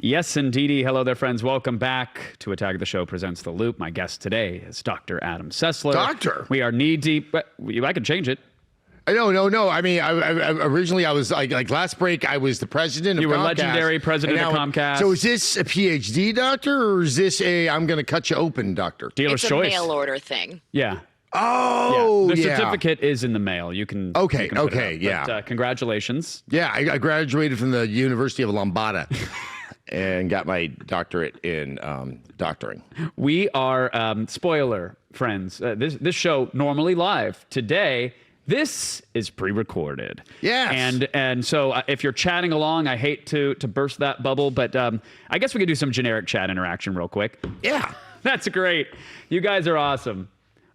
Yes, indeedy. Hello there, friends. Welcome back to Attack of the Show presents The Loop. My guest today is Dr. Adam Sessler. Doctor? We are knee-deep. I can change it. No. I mean, originally I was like last break, I was the president of Comcast. You were legendary president of Comcast. So is this a PhD doctor, or is this I'm going to cut you open doctor? Dealer's It's a choice. mail order thing. Yeah. Oh, The certificate is in the mail. You can. Okay, you can put it okay, up. yeah. But, congratulations. Yeah, I graduated from the University of Lambada and got my doctorate in doctoring. We are, spoiler, friends, this show normally live. Today, this is pre-recorded. Yes. And so if you're chatting along, I hate to burst that bubble, but I guess we could do some generic chat interaction real quick. Yeah. That's great. You guys are awesome.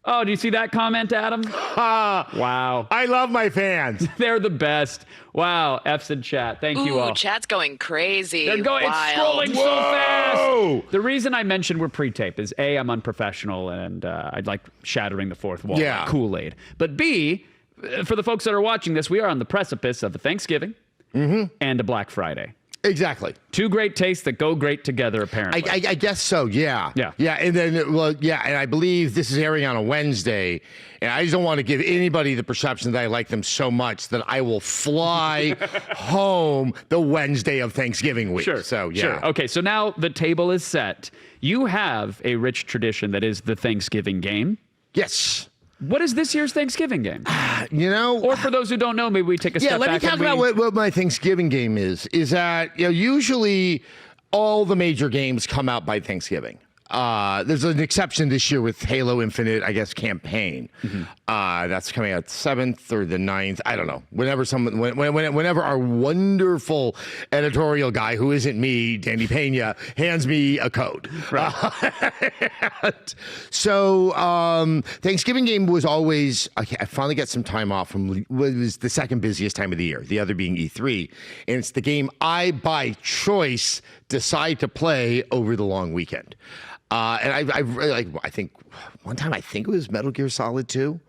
Oh, do you see that comment, Adam? Wow. I love my fans. They're the best. Wow. F's in chat. Thank you all. Chat's going crazy. They're going, it's Wild. scrolling so fast. The reason I mentioned we're pre-tape is A, I'm unprofessional and I'd like shattering the fourth wall like Kool-Aid. But B, for the folks that are watching this, we are on the precipice of a Thanksgiving and a Black Friday. Exactly. Two great tastes that go great together, apparently. I guess so, yeah. Yeah. Yeah, and then, and I believe this is airing on a Wednesday, and I just don't want to give anybody the perception that I like them so much that I will fly home the Wednesday of Thanksgiving week. Sure. So, yeah. Sure. Okay, so now the table is set. You have a rich tradition that is the Thanksgiving game. Yes. What is this year's Thanksgiving game? Or for those who don't know, maybe we take a step back. Yeah, let me talk about what my Thanksgiving game is that, usually all the major games come out by Thanksgiving. There's an exception this year with Halo Infinite, I guess, campaign. That's coming out 7th or the 9th. I don't know. Whenever our wonderful editorial guy, who isn't me, Danny Pena, hands me a code. So Thanksgiving game was always, I finally got some time off from what was the second busiest time of the year, the other being E3. And it's the game I, by choice, decide to play over the long weekend. And I really like, I think one time, I think it was Metal Gear Solid 2.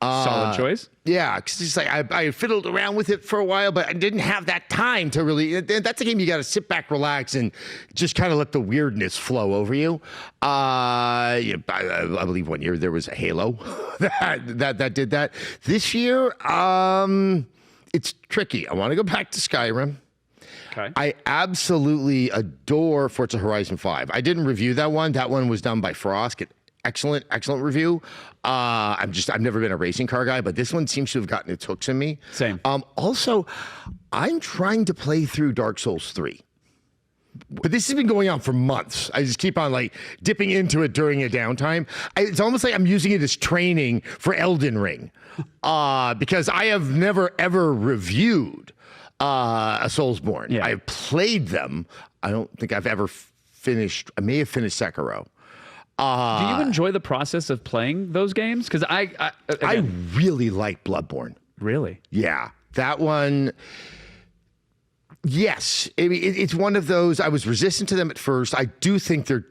Solid choice. Yeah, because it's like I fiddled around with it for a while, but I didn't have that time to really. That's a game you got to sit back, relax, and just kind of let the weirdness flow over you. I believe one year there was a Halo that did that. This year, it's tricky. I want to go back to Skyrim. Okay. I absolutely adore Forza Horizon 5. I didn't review that one. That one was done by Frost. Excellent review. I've never been a racing car guy, but this one seems to have gotten its hooks in me. Same. Also, I'm trying to play through Dark Souls 3. But this has been going on for months. I just keep on like dipping into it during a downtime. It's almost like I'm using it as training for Elden Ring. Because I have never ever reviewed a Soulsborne. Yeah. I've played them. I don't think I've ever finished. I may have finished Sekiro. Do you enjoy the process of playing those games? Because I really like Bloodborne. Really? Yeah, that one. Yes, I mean, it's one of those. I was resistant to them at first. I do think they're.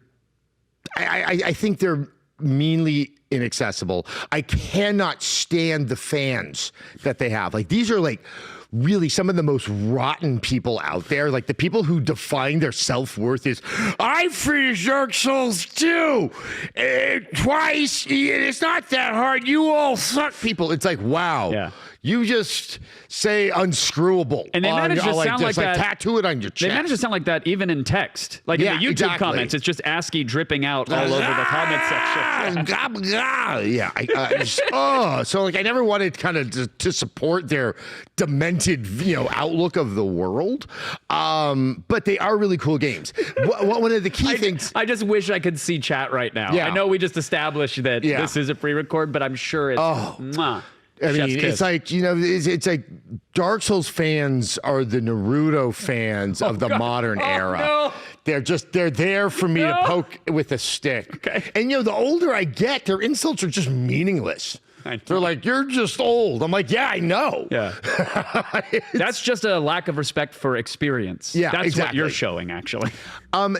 I think they're meanly inaccessible. I cannot stand the fans that they have. Like these are like really some of the most rotten people out there. Like the people who define their self-worth is, I finished Dark Souls 2 twice. It's not that hard. You all suck, people. It's like, wow. Yeah. You just say unscrewable. And they manage to sound like that. Tattoo it on your chest. They manage to sound like that even in text. Like in the YouTube comments, it's just ASCII dripping out all over the comment section. So like I never wanted kind of to support their demented, outlook of the world. But they are really cool games. One of the key things. I just wish I could see chat right now. Yeah. I know we just established that this is a pre-record, but I'm sure it's mwah. I mean, it's like, it's like Dark Souls fans are the Naruto fans of the modern era. No. They're there for me to poke with a stick. Okay. And the older I get, their insults are just meaningless. They're like, you're just old. I'm like, yeah, I know. Yeah. That's just a lack of respect for experience. Yeah, that's exactly what you're showing, actually.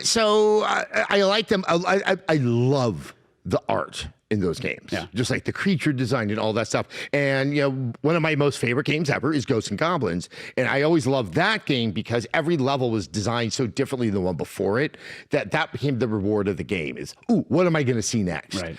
So I like them. I love the art in those games. Yeah. Just like the creature design and all that stuff. And, one of my most favorite games ever is Ghosts and Goblins. And I always loved that game because every level was designed so differently than the one before it that became the reward of the game is, ooh, what am I going to see next? Right.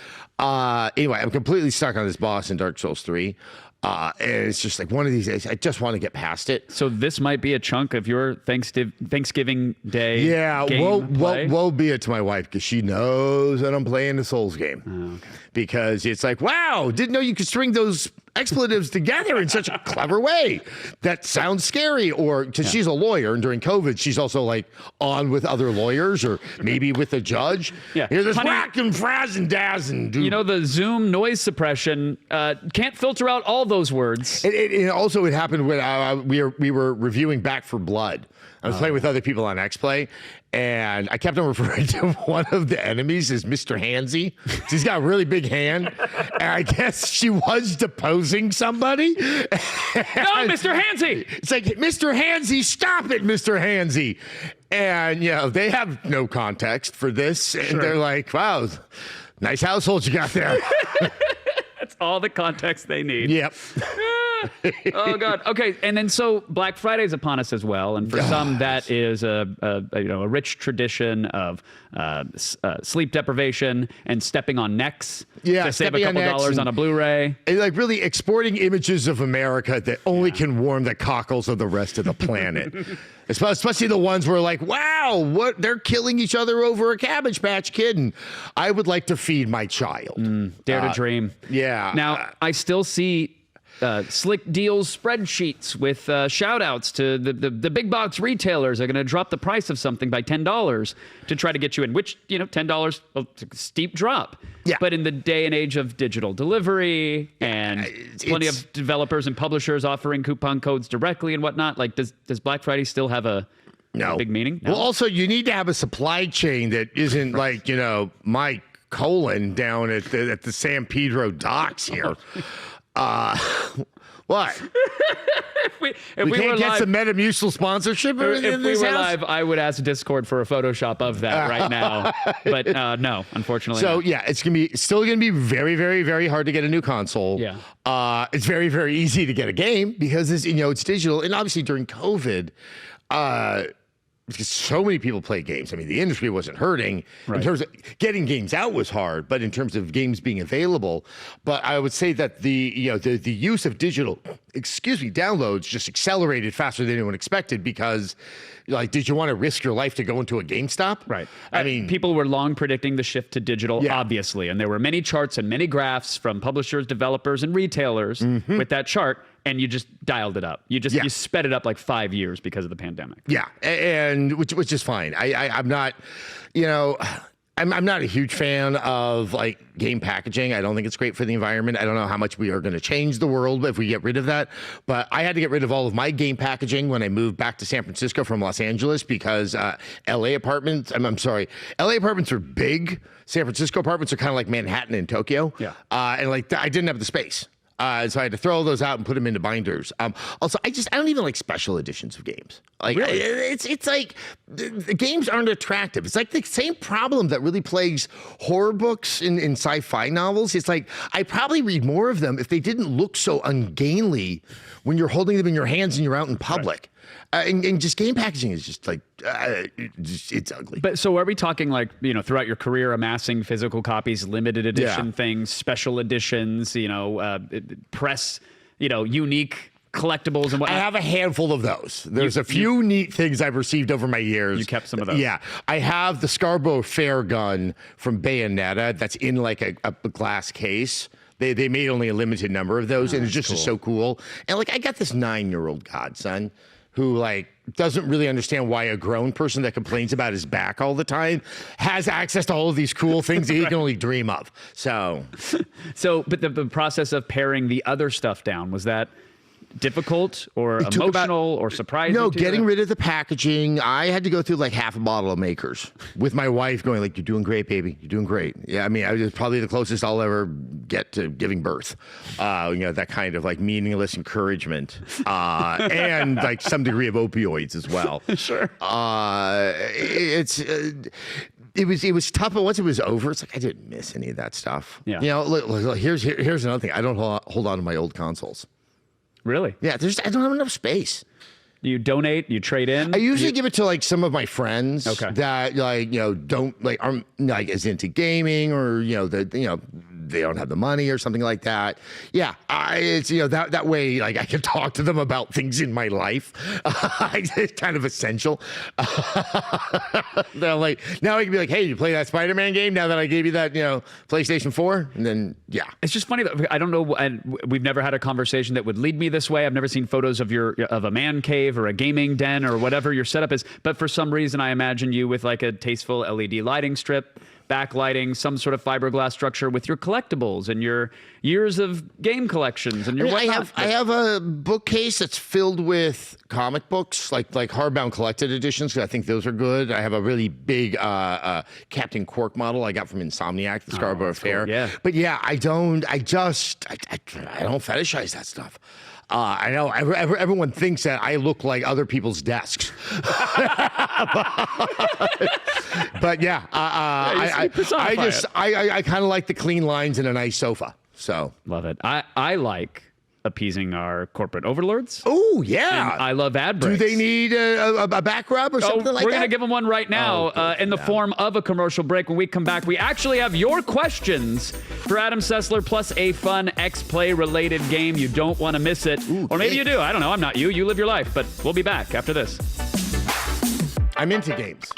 Anyway, I'm completely stuck on this boss in Dark Souls 3. And it's just like one of these days, I just want to get past it. So this might be a chunk of your Thanksgiving Day. Yeah, game play? woe be it to my wife because she knows that I'm playing the Souls game. Oh, okay. Because it's like, wow, didn't know you could string those expletives together in such a clever way. That sounds scary. Or because she's a lawyer, and during COVID, she's also like on with other lawyers or maybe with a judge. Yeah. Here's this Honey, whack and fraz and daz and do. The Zoom noise suppression can't filter out all those words. It happened when we were reviewing Back 4 Blood. I was playing with other people on XPlay, and I kept on referring to one of the enemies as Mr. Handsy. He's got a really big hand, and I guess she was deposing somebody. No, Mr. Hansy! It's like, Mr. Handsy, stop it, Mr. Handsy. And, they have no context for this, and they're like, wow, nice household you got there. That's all the context they need. Yep. Oh God. Okay, and then so Black Friday is upon us as well, and for some that is a rich tradition of sleep deprivation and stepping on necks to save a couple dollars on a Blu-ray. And like really exporting images of America that only can warm the cockles of the rest of the planet. Especially the ones where like, wow, what they're killing each other over a Cabbage Patch Kid, and I would like to feed my child. Dare to dream. Yeah. Now I still see slick deals spreadsheets with shout outs to the big box retailers are going to drop the price of something by $10 to try to get you in, which, $10, a steep drop. Yeah. But in the day and age of digital delivery and plenty of developers and publishers offering coupon codes directly and whatnot, like does Black Friday still have a big meaning? No. Well, also, you need to have a supply chain that isn't like, my colon down at the San Pedro docks here. What? if we can't were get live, some Metamucil sponsorship if in we this were house? live, I would ask Discord for a Photoshop of that right now. But no, unfortunately So not. yeah, it's still gonna be very, very, very hard to get a new console. Yeah. It's very, very easy to get a game because it's digital, and obviously during COVID, because so many people play games. I mean, the industry wasn't hurting in terms of getting games out was hard, but in terms of games being available. But I would say that the use of digital, downloads just accelerated faster than anyone expected because, did you want to risk your life to go into a GameStop? Right. I mean, people were long predicting the shift to digital, obviously, and there were many charts and many graphs from publishers, developers, and retailers with that chart. And you just dialed it up. You sped it up like 5 years because of the pandemic. Yeah, and which is fine. I'm not, I'm not a huge fan of game packaging. I don't think it's great for the environment. I don't know how much we are going to change the world if we get rid of that. But I had to get rid of all of my game packaging when I moved back to San Francisco from Los Angeles because LA apartments. I'm sorry, LA apartments are big. San Francisco apartments are kind of like Manhattan and Tokyo. Yeah, and I didn't have the space. So I had to throw all those out and put them into binders. Also, I don't even like special editions of games. Really? It's like the games aren't attractive. It's like the same problem that really plagues horror books in sci-fi novels. It's like I probably read more of them if they didn't look so ungainly when you're holding them in your hands and you're out in public. And just game packaging is just it's ugly. But so are we talking throughout your career amassing physical copies, limited edition things, special editions, press, unique collectibles and whatnot? I have a handful of those. There's a few neat things I've received over my years. You kept some of those? Yeah. I have the Scarborough Fair gun from Bayonetta that's in a glass case. They made only a limited number of those, and it's just so cool. And I got this 9-year-old godson who doesn't really understand why a grown person that complains about his back all the time has access to all of these cool things that he can only dream of. So but the process of paring the other stuff down, was that difficult or emotional or surprising? No, to you? getting rid of the packaging. I had to go through half a bottle of Makers with my wife going you're doing great, baby. You're doing great. Yeah, I mean, it was probably the closest I'll ever get to giving birth. That kind of meaningless encouragement and some degree of opioids as well. Sure. It was tough, but once it was over, it's I didn't miss any of that stuff. Yeah. Look, here's another thing. I don't hold on to my old consoles. Really? Yeah, I don't have enough space. You donate, you trade in? I usually give it to some of my friends that don't aren't as into gaming or they don't have the money or something like that. Yeah, it's that way I can talk to them about things in my life. It's kind of essential. They're now I can be hey, you play that Spider-Man game now that I gave you that PlayStation 4? And then It's just funny that I don't know, and we've never had a conversation that would lead me this way. I've never seen photos of a man cave or a gaming den or whatever your setup is, but for some reason I imagine you with a tasteful LED lighting strip, backlighting, some sort of fiberglass structure with your collectibles and your years of game collections and your whatnot. I have a bookcase that's filled with comic books, like hardbound collected editions, because I think those are good. I have a really big Captain Quark model I got from Insomniac, the Scarborough Fair. Cool. Yeah. But I don't fetishize that stuff. I know everyone thinks that I look like other people's desks. But I kind of like the clean lines and a nice sofa. So love it. I like appeasing our corporate overlords. Oh, yeah. And I love ad breaks. Do they need a back rub or something like that? We're going to give them one right now in the form of a commercial break. When we come back, we actually have your questions for Adam Sessler plus a fun X-Play related game. You don't want to miss it. Ooh, or maybe you do. I don't know. I'm not you. You live your life. But we'll be back after this. I'm into games.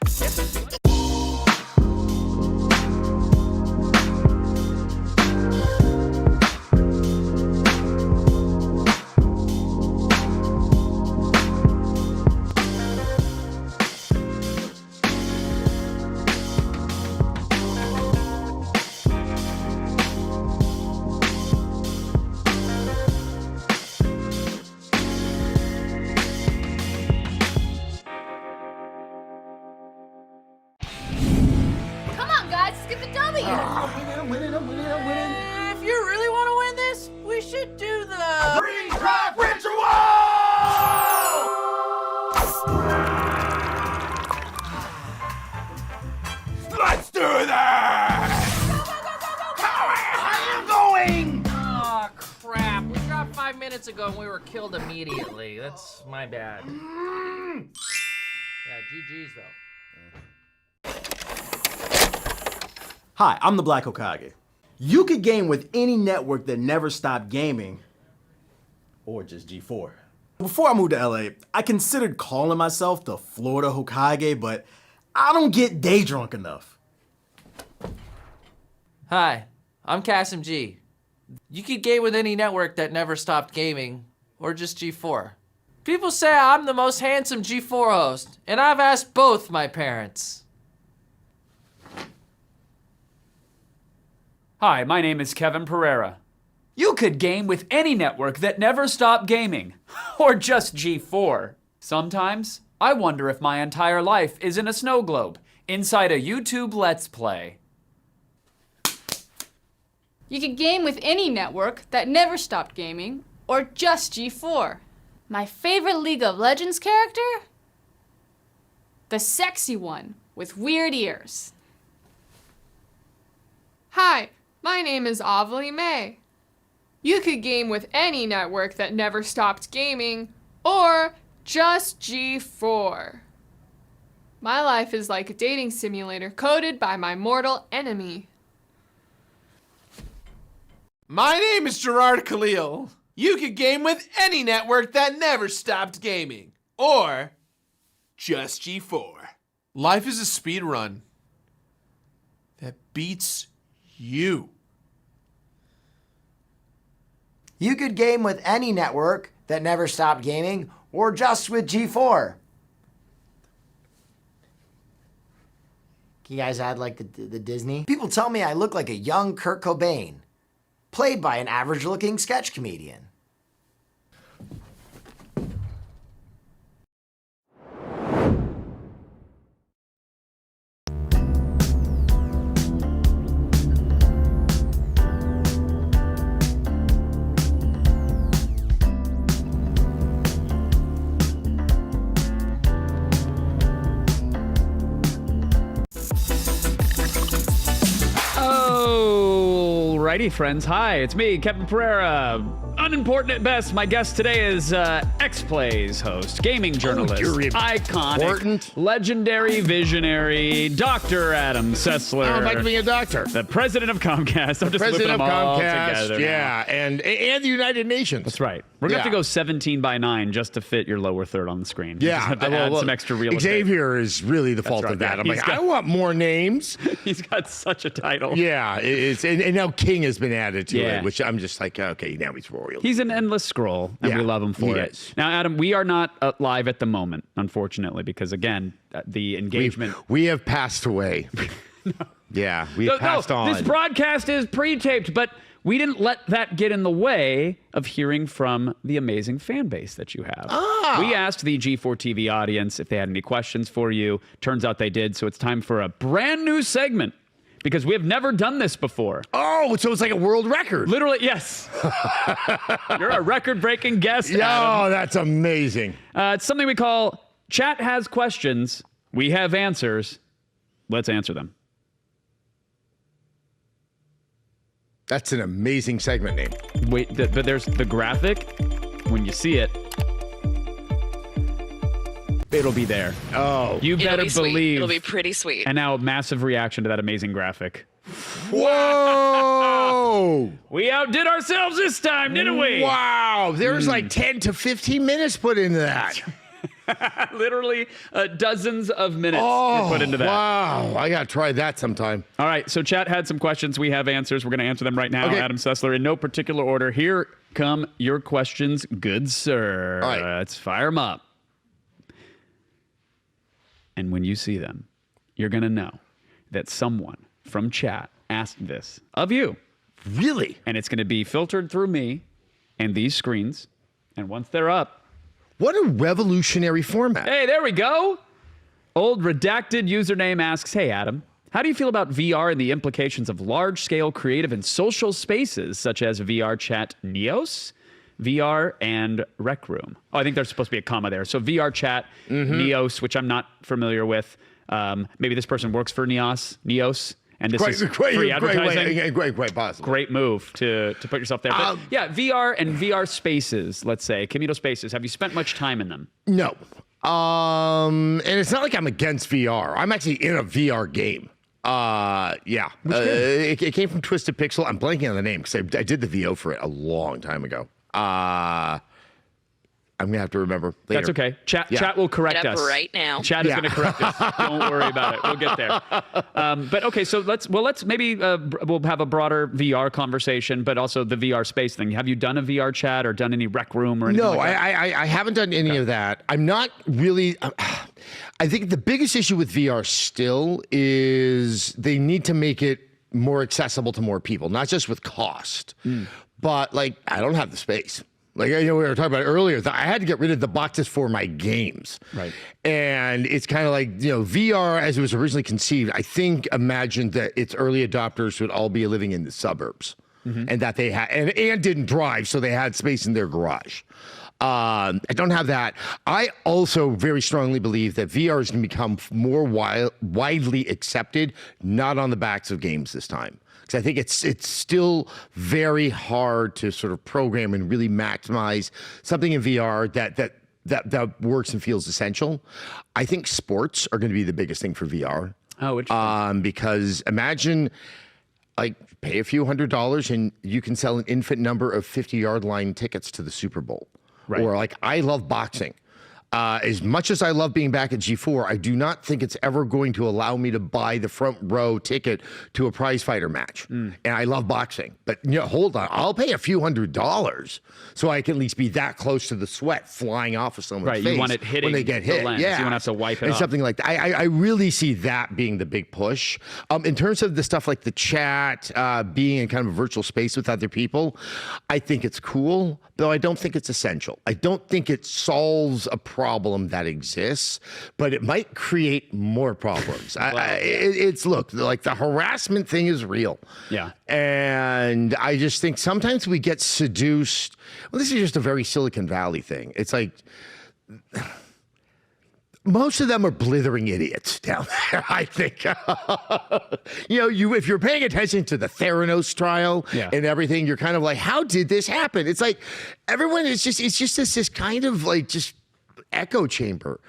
get the W. I'm winning. If you really want to win this, we should do the Pre-draft ritual! Let's do that! I am going! Oh, crap. We dropped 5 minutes ago and we were killed immediately. That's my bad. Yeah, GG's though. Hi, I'm the Black Hokage. You could game with any network that never stopped gaming, or just G4. Before I moved to LA, I considered calling myself the Florida Hokage, but I don't get day drunk enough. Hi, I'm Kasim G. You could game with any network that never stopped gaming, or just G4. People say I'm the most handsome G4 host, and I've asked both my parents. Hi, my name is Kevin Pereira. You could game with any network that never stopped gaming, or just G4. Sometimes, I wonder if my entire life is in a snow globe, inside a YouTube Let's Play. You could game with any network that never stopped gaming, or just G4. My favorite League of Legends character? The sexy one with weird ears. Hi, my name is Avali May. You could game with any network that never stopped gaming, or just G4. My life is like a dating simulator coded by my mortal enemy. My name is Gerard Khalil. You could game with any network that never stopped gaming, or just G4. Life is a speed run that beats you. You could game with any network that never stopped gaming, or just with G4. Can you guys add like the Disney? People tell me I look like a young Kurt Cobain, played by an average-looking sketch comedian. Alrighty, friends. Hi, it's me, Kevin Pereira. Unimportant at best. My guest today is X-Plays host, gaming journalist, iconic, legendary visionary, Dr. Adam Sessler. I don't like being a doctor. The president of Comcast. I'm just President whipping them of all Comcast, together. yeah, and the United Nations. That's right. We're going to have to go 17:9 just to fit your lower third on the screen. We Yeah, just have to add some extra real estate. Xavier is really the fault right, of that. yeah. I'm like, I want more names. He's got such a title. Yeah, and now King has been added to Yeah. it, which I'm just like, okay, now he's royal. He's an endless scroll, and we love him for it. is. Now, Adam, we are not live at the moment, unfortunately, because, again, the engagement... We have passed away. Yeah, we have passed on. This broadcast is pre-taped, but we didn't let that get in the way of hearing from the amazing fan base that you have. We asked the G4 TV audience if they had any questions for you. Turns out they did, so it's time for a brand new segment, because we have never done this before. Oh, so it's like a world record. Literally, yes. You're a record-breaking guest, Oh, Adam. that's amazing. It's something we call Chat Has Questions, We Have Answers. Let's answer them. That's an amazing segment name. Wait, but there's the graphic. When you see it, it'll be there. Oh. You It'll better be sweet. believe. It'll be pretty sweet. And now, massive reaction to that amazing graphic. Whoa! We outdid ourselves this time, didn't we? Wow, there's like 10 to 15 minutes put into that. Literally dozens of minutes Oh, were put into that. Wow, I gotta try that sometime. All right, so chat had some questions. We have answers. We're going to answer them right now. Okay. Adam Sessler, in no particular order. Here come your questions, good sir. All right. Let's fire them up. And when you see them, you're going to know that someone from chat asked this of you. Really? And it's going to be filtered through me and these screens. And once they're up, what a revolutionary format. hey, there we go. Old redacted username asks, hey, Adam, How do you feel about VR and the implications of large-scale creative and social spaces such as VR Chat Neos, VR, and Rec Room? Oh, I think there's supposed to be a comma there. So VR Chat, Neos, which I'm not familiar with. Maybe this person works for Neos. And this is free advertising. Great, possible. Great move to put yourself there. But yeah, VR and VR spaces, let's say, communal spaces. Have you spent much time in them? No. And it's not like I'm against VR. I'm actually in a VR game. It came from Twisted Pixel. I'm blanking on the name because I did the VO for it a long time ago. I'm gonna have to remember later. That's okay. Chat will correct us right now. Chat is going to correct us. Don't worry about it. We'll get there. But okay, so let's maybe we'll have a broader VR conversation, but also the VR space thing. Have you done a VR chat or done any Rec Room or anything? No, like that? I haven't done any of that. I'm not really. I think the biggest issue with VR still is they need to make it more accessible to more people, not just with cost, but like I don't have the space. Like, we were talking about earlier, I had to get rid of the boxes for my games. Right. And it's kind of like, VR, as it was originally conceived, I think imagined that its early adopters would all be living in the suburbs. And that they had, and didn't drive, so they had space in their garage. I don't have that. I also very strongly believe that VR is going to become more widely accepted, not on the backs of games this time. Because I think it's still very hard to sort of program and really maximize something in VR that works and feels essential. I think sports are going to be the biggest thing for VR. Oh, interesting. Because imagine, like, pay a few $100s and you can sell an infinite number of 50-yard line tickets to the Super Bowl. Right. Or like, I love boxing. As much as I love being back at G4, I do not think it's ever going to allow me to buy the front row ticket to a prize fighter match. And I love boxing. But hold on, I'll pay a few $100s so I can at least be that close to the sweat flying off of someone's face. You want it hitting when they get hit. lens. Yeah, you want to have to wipe it and off. something like that. I really see that being the big push. In terms of the stuff like the chat, being in kind of a virtual space with other people, I think it's cool, though I don't think it's essential. I don't think it solves a problem that exists, but it might create more problems. Look, like the harassment thing is real. Yeah. And I just think sometimes we get seduced. Well, this is just a very Silicon Valley thing. It's like, most of them are blithering idiots down there, I think. If you're paying attention to the Theranos trial and everything, you're kind of like, how did this happen? It's like everyone is just this kind of like just echo chamber.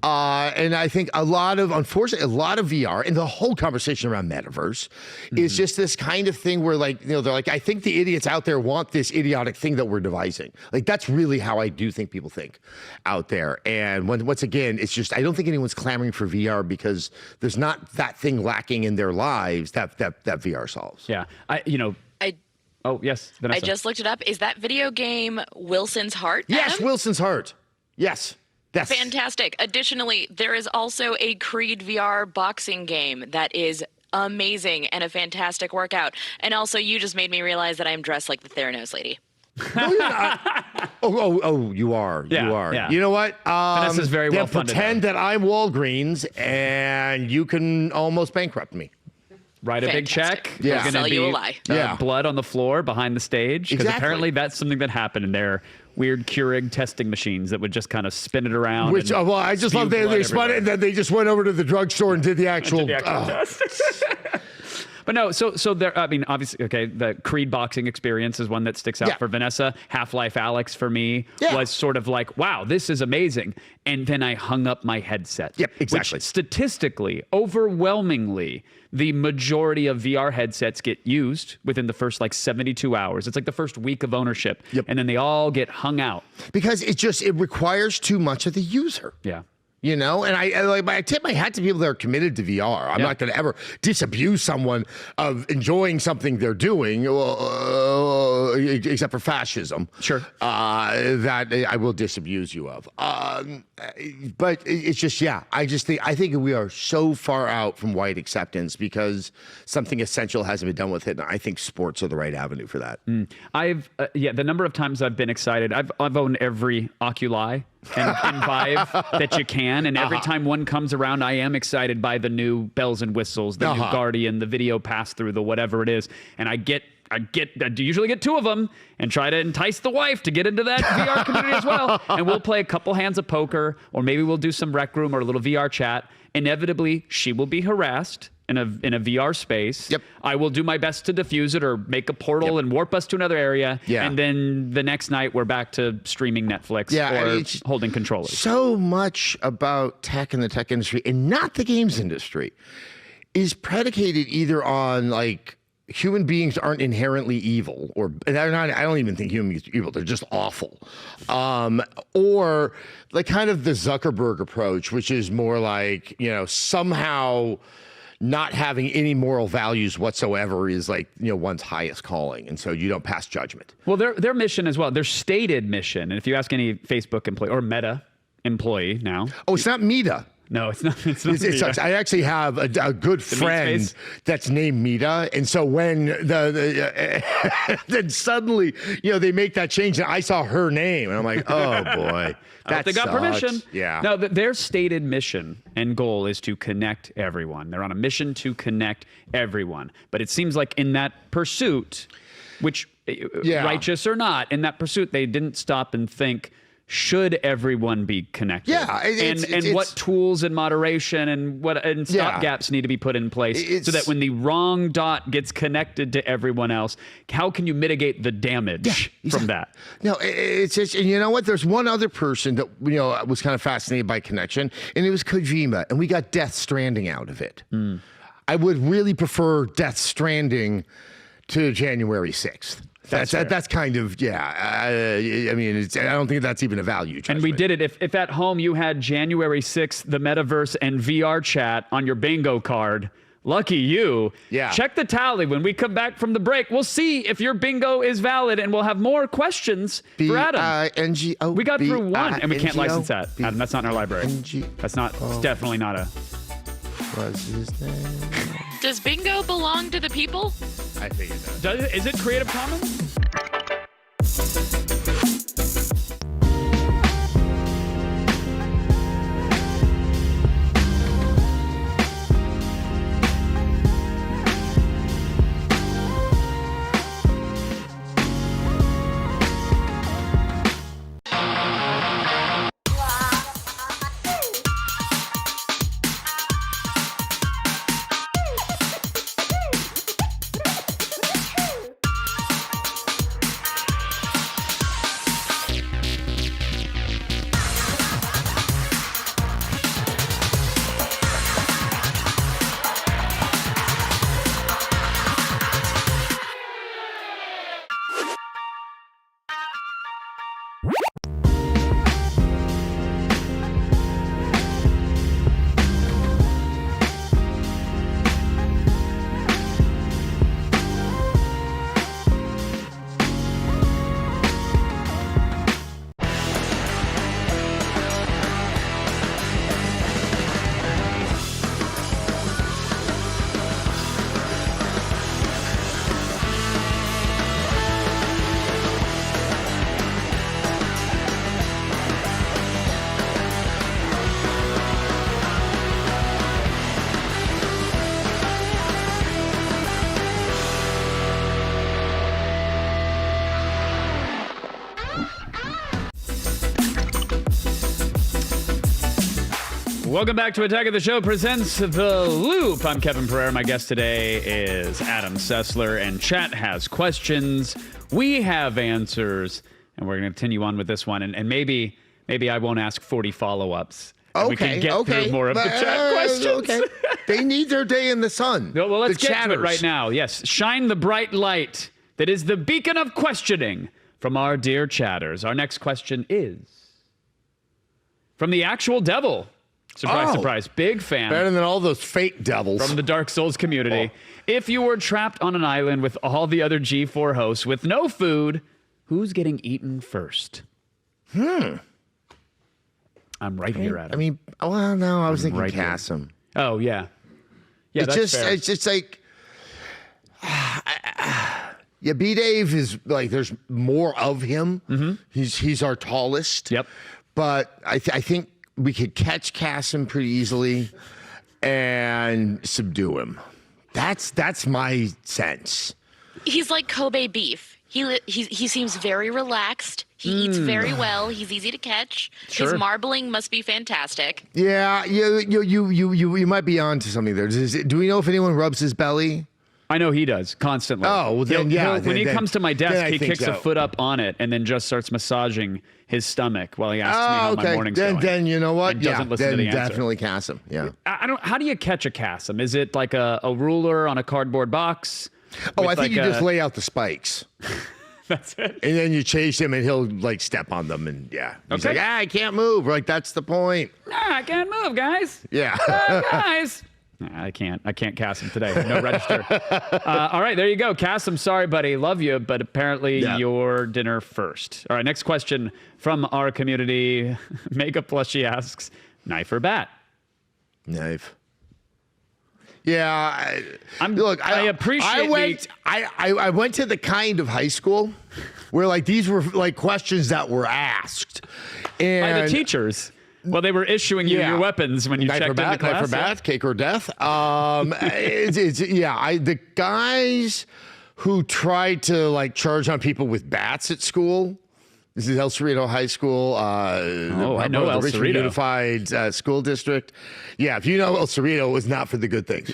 And I think unfortunately, a lot of VR and the whole conversation around metaverse is just this kind of thing where they're like, I think the idiots out there want this idiotic thing that we're devising. Like, that's really how I do think people think out there. And once again, it's just, I don't think anyone's clamoring for VR because there's not that thing lacking in their lives that VR solves. Yeah. Oh, yes, Vanessa. I just looked it up. Is that video game Wilson's Heart? Yes, Adam? Wilson's Heart. Yes. That's Fantastic. Additionally, there is also a Creed VR boxing game that is amazing and a fantastic workout. And also, you just made me realize that I'm dressed like the Theranos lady. No, you're not. You are. Yeah, you are. yeah. You know what? Vanessa's very well funded. Pretend that I'm Walgreens and you can almost bankrupt me. Write a big check. Fantastic. Yeah. There's gonna Sell be you a lie. blood on the floor behind the stage. Because Exactly. apparently that's something that happened in their weird Keurig testing machines that would just kind of spin it around. Which, I just love they spun it and then they just went over to the drugstore and did the actual test. But no, so there, I mean, obviously, okay, the Creed boxing experience is one that sticks out for Vanessa. Half-Life Alyx for me was sort of like, wow, this is amazing. And then I hung up my headset. Yep, exactly. Which statistically, overwhelmingly, the majority of VR headsets get used within the first 72 hours. It's like the first week of ownership. Yep. And then they all get hung out. Because it requires too much of the user. Yeah. And I tip my hat to people that are committed to VR. I'm not going to ever disabuse someone of enjoying something they're doing, except for fascism. Sure. That I will disabuse you of. But it's just, I think we are so far out from wide acceptance because something essential hasn't been done with it. And I think sports are the right avenue for that. The number of times I've been excited, I've owned every Oculi and Vive that you can. And every time one comes around, I am excited by the new bells and whistles, the new Guardian, the video pass through, the whatever it is. And I usually get 2 of them and try to entice the wife to get into that VR community as well. And we'll play a couple hands of poker, or maybe we'll do some rec room or a little VR chat. Inevitably, she will be harassed in a VR space. Yep. I will do my best to diffuse it or make a portal and warp us to another area. Yeah. And then the next night we're back to streaming Netflix or holding controllers. So much about tech and the tech industry, and not the games industry, is predicated either on like human beings aren't inherently evil, or I don't even think human beings are evil. They're just awful. Or like kind of the Zuckerberg approach, which is more like, somehow not having any moral values whatsoever is like, one's highest calling. And so you don't pass judgment. Well, their mission as well, their stated mission. And if you ask any Facebook employee or Meta employee now. Oh, it's not Meta. No, it's not. It sucks. I actually have a good friend that's named Mita, and so when then suddenly they make that change, and I saw her name, and I'm like, oh boy, they got permission. Yeah. No, their stated mission and goal is to connect everyone. They're on a mission to connect everyone. But it seems like in that pursuit, which righteous or not, in that pursuit, they didn't stop and think, should everyone be connected? Yeah, and what tools and moderation and stop gaps need to be put in place so that when the wrong dot gets connected to everyone else, how can you mitigate the damage from that? No, it's just, and you know what? There's one other person that was kind of fascinated by connection, and it was Kojima, and we got Death Stranding out of it. I would really prefer Death Stranding to January 6th. That's kind of, I mean, I don't think that's even a value judgment. And we did it. If at home you had January 6th, the metaverse and VR chat on your bingo card, lucky you. Yeah. Check the tally. When we come back from the break, we'll see if your bingo is valid, and we'll have more questions for Adam. B-I-N-G-O. We got through one, and we can't license that. Adam, that's not in our library. That's not, it's definitely not a... What's his name? Does bingo belong to the people? I think it does. Is it Creative Commons? Welcome back to Attack of the Show presents The Loop. I'm Kevin Pereira. My guest today is Adam Sessler, and chat has questions. We have answers, and we're going to continue on with this one. And maybe I won't ask 40 follow-ups. We can get through more of the chat questions. Okay. They need their day in the sun. Well, let's get to it right now. Yes, shine the bright light that is the beacon of questioning from our dear chatters. Our next question is from the actual devil. Surprise, surprise. Big fan. Better than all those fake devils. From the Dark Souls community. If you were trapped on an island with all the other G4 hosts with no food, who's getting eaten first? I'm right here, Adam. I mean, well, no, I was thinking right Cassim. Oh, yeah. Yeah, it's that's just, fair. it's like, B-Dave is like, there's more of him. He's our tallest. Yep. but I think we could catch Kasem pretty easily and subdue him. That's my sense. He's like Kobe beef. He seems very relaxed. He eats very well. He's easy to catch. Sure. His marbling must be fantastic. Yeah, you might be on to something there. Do we know if anyone rubs his belly? I know he does constantly. Oh, well, then, when he comes to my desk, he kicks so. a foot up on it and then just starts massaging his stomach while he asks me how my morning's going. Then you know what? And doesn't listen to then the answer. definitely Kasem. Yeah. I don't. How do you catch a Kasem? Is it like a ruler on a cardboard box? Oh, I with think like you just lay out the spikes. That's it. And then you chase him, and he'll like step on them, and he's Okay. like, I can't move. Like that's the point. Nah, I can't move, guys. Yeah. Guys. Nah, I can't cast him today. No register. All right, there you go. Kasem, sorry, buddy. Love you, but apparently your dinner first. All right, next question from our community. Makeup Plushie asks, knife or bat? Knife. Yeah. I appreciate I went to the kind of high school where like these were like questions that were asked. And by the teachers. Well, they were issuing you your weapons when you knife checked or bat, into class. Knife or bat, cake or death. The guys who tried to like charge on people with bats at school. This is El Cerrito High School. I know El Richmond Cerrito. Unified School District. Yeah, if you know El Cerrito, it was not for the good things.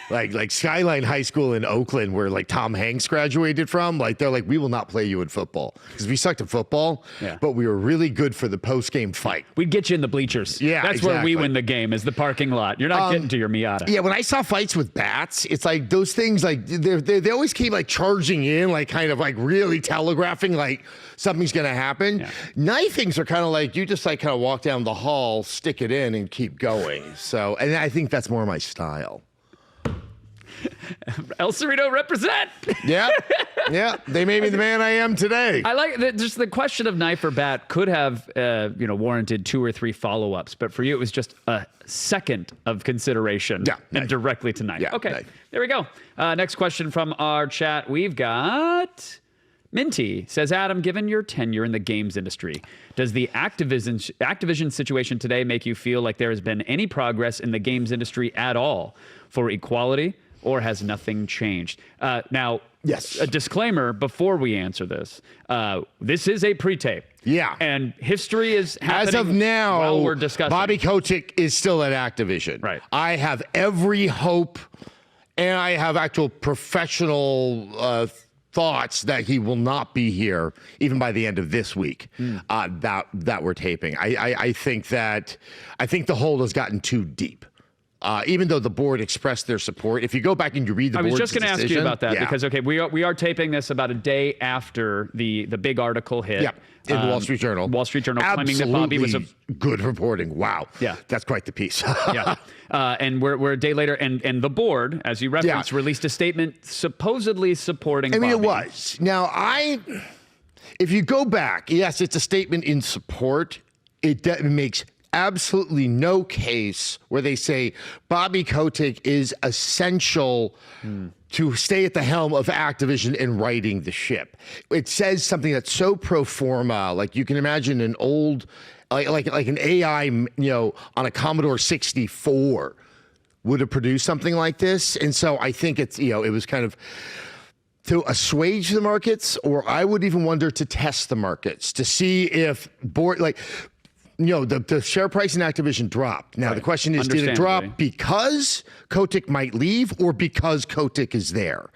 like Skyline High School in Oakland, where like Tom Hanks graduated from. Like they're like, we will not play you in football because we sucked at football, but we were really good for the post game fight. We'd get you in the bleachers. Yeah, that's where we win the game. Is the parking lot. You're not getting to your Miata. Yeah, when I saw fights with bats, it's like those things like they always came like charging in, like kind of like really telegraphing like something's gonna happen. Yeah. Knifings are kind of like you just like kind of walk down the hall, stick it in, and keep going. So, and I think that's more my style. El Cerrito represent. Yeah, yeah. They made me the man I am today. I like that. Just the question of knife or bat could have, warranted 2 or 3 follow-ups, but for you, it was just a second of consideration. Yeah, and knife. directly to knife. Yeah, okay, knife. There we go. Next question from our chat. We've got Minty says, Adam, given your tenure in the games industry, does the Activision situation today make you feel like there has been any progress in the games industry at all for equality? Or has nothing changed? Now, yes. A disclaimer before we answer this. This is a pre-tape. Yeah. And history is happening as of now. while we're discussing. Bobby Kotick is still at Activision. Right. I have every hope, and I have actual professional thoughts that he will not be here even by the end of this week. That we're taping. I think the hole has gotten too deep. Even though the board expressed their support, if you go back and you read the board's I was just going to ask you about that because, okay, we are taping this about a day after the big article hit. Yeah, in the Wall Street Journal. Wall Street Journal claiming that Bobby was a good reporting. Wow. Yeah. That's quite the piece. Yeah. And we're a day later, and the board, as you referenced, released a statement supposedly supporting Bobby. It was. Now, if you go back, yes, it's a statement in support. It makes absolutely no case where they say Bobby Kotick is essential to stay at the helm of Activision and righting the ship. It says something that's so pro forma, like you can imagine an old, like an AI, on a Commodore 64 would have produced something like this. And so I think it was kind of to assuage the markets, or I would even wonder to test the markets to see if the share price in Activision dropped. Now, the question is, did it drop because Kotick might leave or because Kotick is there?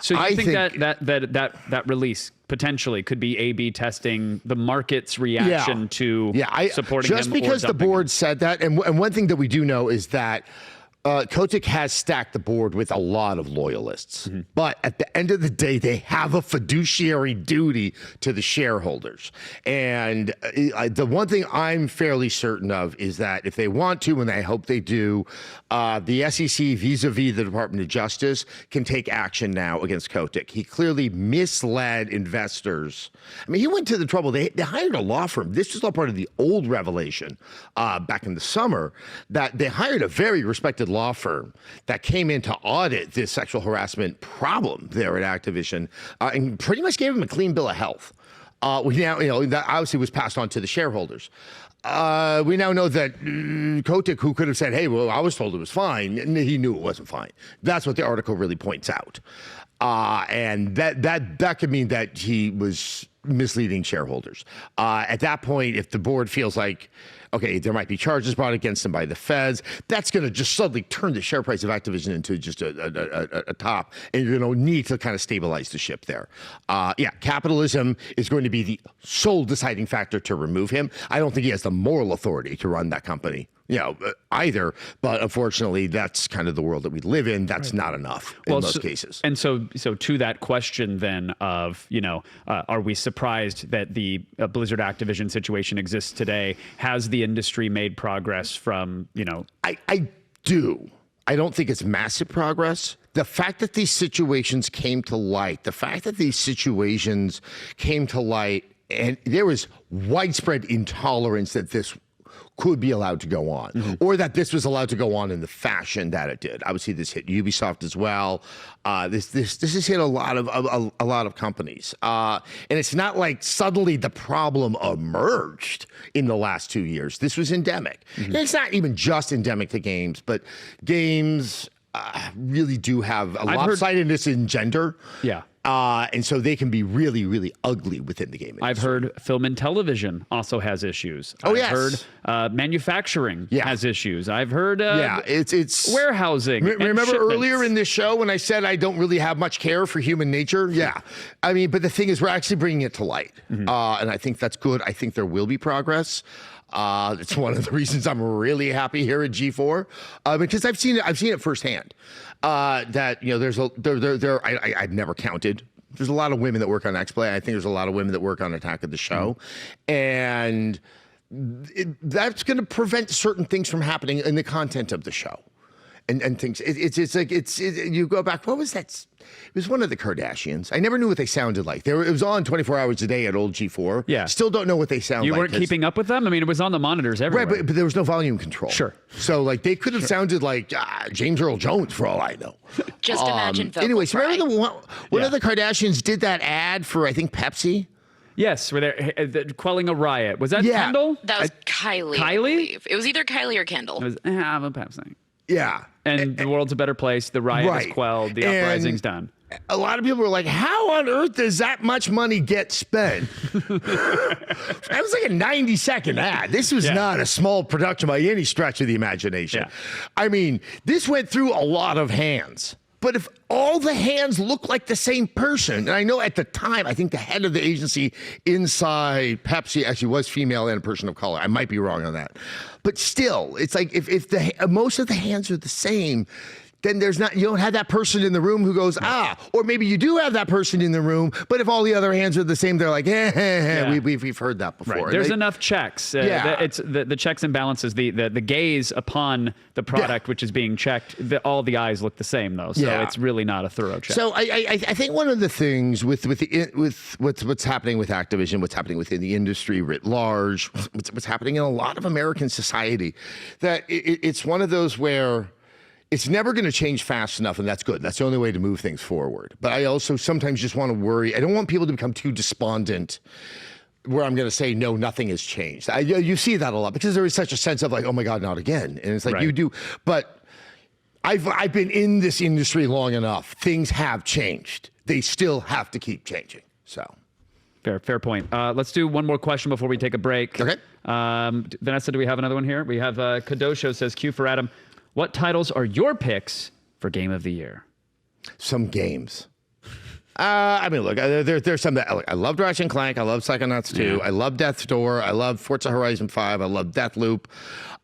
So you think that release potentially could be A/B testing the market's reaction to supporting him? Just because the board said that, and one thing that we do know is that Kotick has stacked the board with a lot of loyalists. Mm-hmm. But at the end of the day, they have a fiduciary duty to the shareholders. And the one thing I'm fairly certain of is that if they want to, and I hope they do, the SEC vis-a-vis the Department of Justice can take action now against Kotick. He clearly misled investors. I mean, he went to the trouble. They hired a law firm. This was all part of the old revelation back in the summer, that they hired a very respected law firm that came in to audit this sexual harassment problem there at Activision and pretty much gave him a clean bill of health. We now, that obviously was passed on to the shareholders. We now know that Kotick, who could have said, hey, well, I was told it was fine, and he knew it wasn't fine. That's what the article really points out. And that could mean that he was misleading shareholders. At that point, if the board feels like, okay, there might be charges brought against him by the feds, that's going to just suddenly turn the share price of Activision into just a top, and you're going to need to kind of stabilize the ship there. Capitalism is going to be the sole deciding factor to remove him. I don't think he has the moral authority to run that company, either. But unfortunately, that's kind of the world that we live in. That's not enough in most cases. And so to that question then of, are we surprised that the Blizzard Activision situation exists today? Has the industry made progress from, I do. I don't think it's massive progress. The fact that these situations came to light, and there was widespread intolerance that this could be allowed to go on, or that this was allowed to go on in the fashion that it did. Obviously, this hit Ubisoft as well. This has hit a lot of companies, and it's not like suddenly the problem emerged in the last 2 years. This was endemic. And it's not even just endemic to games, but games really do have a lopsidedness in gender. Yeah. And so they can be really, really ugly within the game industry. I've heard film and television also has issues. I've heard manufacturing has issues. I've heard it's warehousing. Remember earlier in this show when I said I don't really have much care for human nature? Yeah. I mean, but the thing is, we're actually bringing it to light. And I think that's good. I think there will be progress. It's one of the reasons I'm really happy here at G4, because I've seen it firsthand. That I've never counted. There's a lot of women that work on XPlay. I think there's a lot of women that work on Attack of the Show, and that's going to prevent certain things from happening in the content of the show, and things. You go back. What was that? It was one of the Kardashians. I never knew what they sounded like. It was on 24 hours a day at old G4. Yeah. Still don't know what they sound like. You weren't keeping up with them? I mean, it was on the monitors everywhere. Right, but there was no volume control. Sure. So, they could have sounded like James Earl Jones, for all I know. Just imagine vocal Anyway, so fry. remember one of the Kardashians did that ad for, I think, Pepsi? Yes, where they're quelling a riot. Was that Kendall? That was Kylie. Kylie? I believe. It was either Kylie or Kendall. It was, I'm a Pepsi. Yeah. And the world's a better place. The riot is quelled. The uprising's done. A lot of people were like, how on earth does that much money get spent? That was like a 90-second ad. This was not a small production by any stretch of the imagination. Yeah. I mean, this went through a lot of hands. But if all the hands look like the same person, and I know at the time, I think the head of the agency inside Pepsi actually was female and a person of color. I might be wrong on that. But still, it's like if most of the hands are the same, then you don't have that person in the room who goes, or maybe you do have that person in the room, but if all the other hands are the same, they're like, we've heard that before. Right. There's enough checks. It's the checks and balances, the gaze upon the product which is being checked, all the eyes look the same though. So it's really not a thorough check. So I think one of the things with what's happening with Activision, what's happening within the industry writ large, what's happening in a lot of American society, that it's one of those where it's never going to change fast enough, and that's good. That's the only way to move things forward. But I also sometimes just want to worry. I don't want people to become too despondent where I'm going to say, no, nothing has changed. You see that a lot because there is such a sense of like, oh my God, not again. And it's like you do. But I've been in this industry long enough. Things have changed. They still have to keep changing. So. Fair point. Let's do one more question before we take a break. Okay. Vanessa, do we have another one here? We have Kadosho says, Q for Adam. What titles are your picks for Game of the Year? Some games. I mean, look, there's some that I love Ratchet & Clank. I love Psychonauts 2. I love Death's Door. I love Forza Horizon 5. I love Deathloop.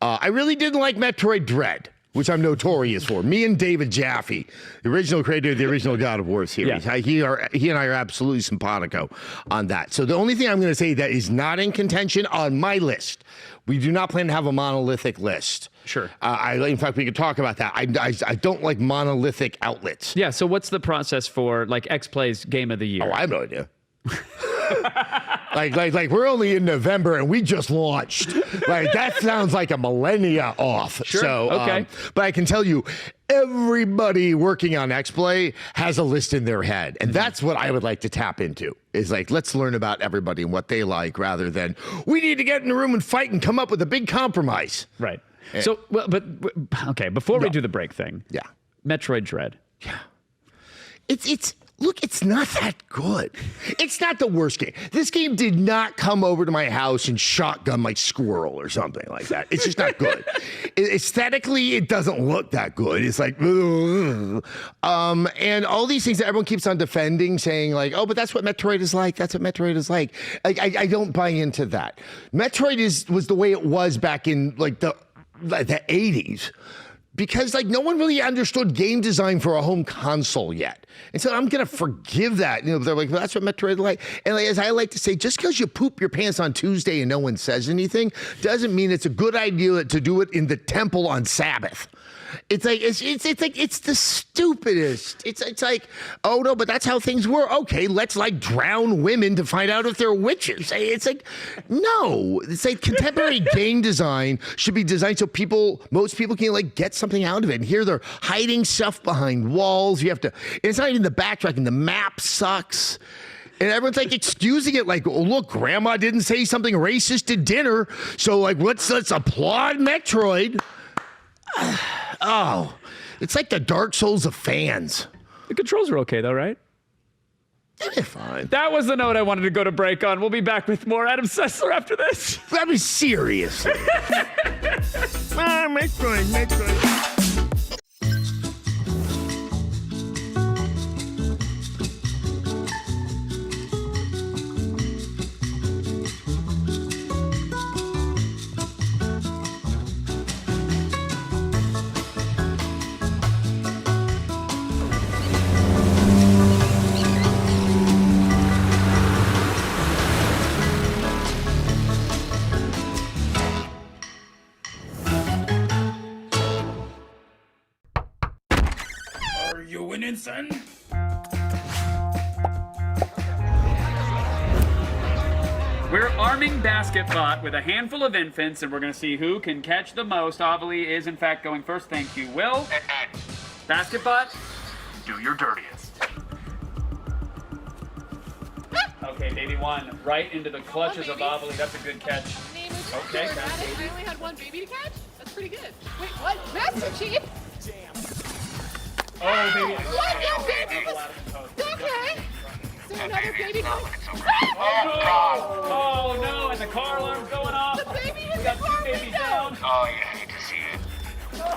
I really didn't like Metroid Dread, which I'm notorious for. Me and David Jaffe, the original creator of the original God of War series. Yeah. He and I are absolutely simpatico on that. So the only thing I'm going to say that is not in contention on my list, we do not plan to have a monolithic list. Sure. In fact, we could talk about that. I don't like monolithic outlets. Yeah, so what's the process for like XPlay's Game of the Year? Oh, I have no idea. Like we're only in November and we just launched. Like that sounds like a millennia off. Sure. So, Okay. But I can tell you, everybody working on XPlay has a list in their head, and that's what I would like to tap into. Is like, let's learn about everybody and what they like, rather than we need to get in the room and fight and come up with a big compromise. Right. So, well, but okay. Before we do the break thing, yeah, Metroid Dread. Yeah. Look, it's not that good. It's not the worst game. This game did not come over to my house and shotgun my squirrel or something like that. It's just not good. Aesthetically, it doesn't look that good. It's like, ugh. And all these things that everyone keeps on defending, saying like, oh, but that's what Metroid is like. That's what Metroid is like. I don't buy into that. Metroid was the way it was back in like the 80s. Because like no one really understood game design for a home console yet. And so I'm gonna forgive that. You know, they're like, well, that's what Metroid is like. And like, as I like to say, just because you poop your pants on Tuesday and no one says anything, doesn't mean it's a good idea to do it in the temple on Sabbath. It's like it's the stupidest. It's like, oh no, but that's how things were. Okay, let's like drown women to find out if they're witches. It's like, no. It's like contemporary game design should be designed so most people can like get something out of it. And here they're hiding stuff behind walls. You have to. It's not even the backtracking. The map sucks. And everyone's like excusing it, like, oh, look, Grandma didn't say something racist at dinner, so like let's applaud Metroid. Oh, it's like the Dark Souls of fans. The controls are okay, though, right? They're fine. That was the note I wanted to go to break on. We'll be back with more Adam Sessler after this. I mean, seriously. Metroid. Son. We're arming BasketBot with a handful of infants, and we're going to see who can catch the most. Ovally is, in fact, going first. Thank you, Will. BasketBot, do your dirtiest. Okay, baby one, right into the clutches of Ovally. That's a good catch. Okay, I only had one baby to catch? That's pretty good. Wait, what? Master Chief? Oh, baby. What? No, baby! Okay. Is there another baby coming? Oh, no, and the car alarm's going off. The baby We is got the two babies down. Oh, you hate to see it.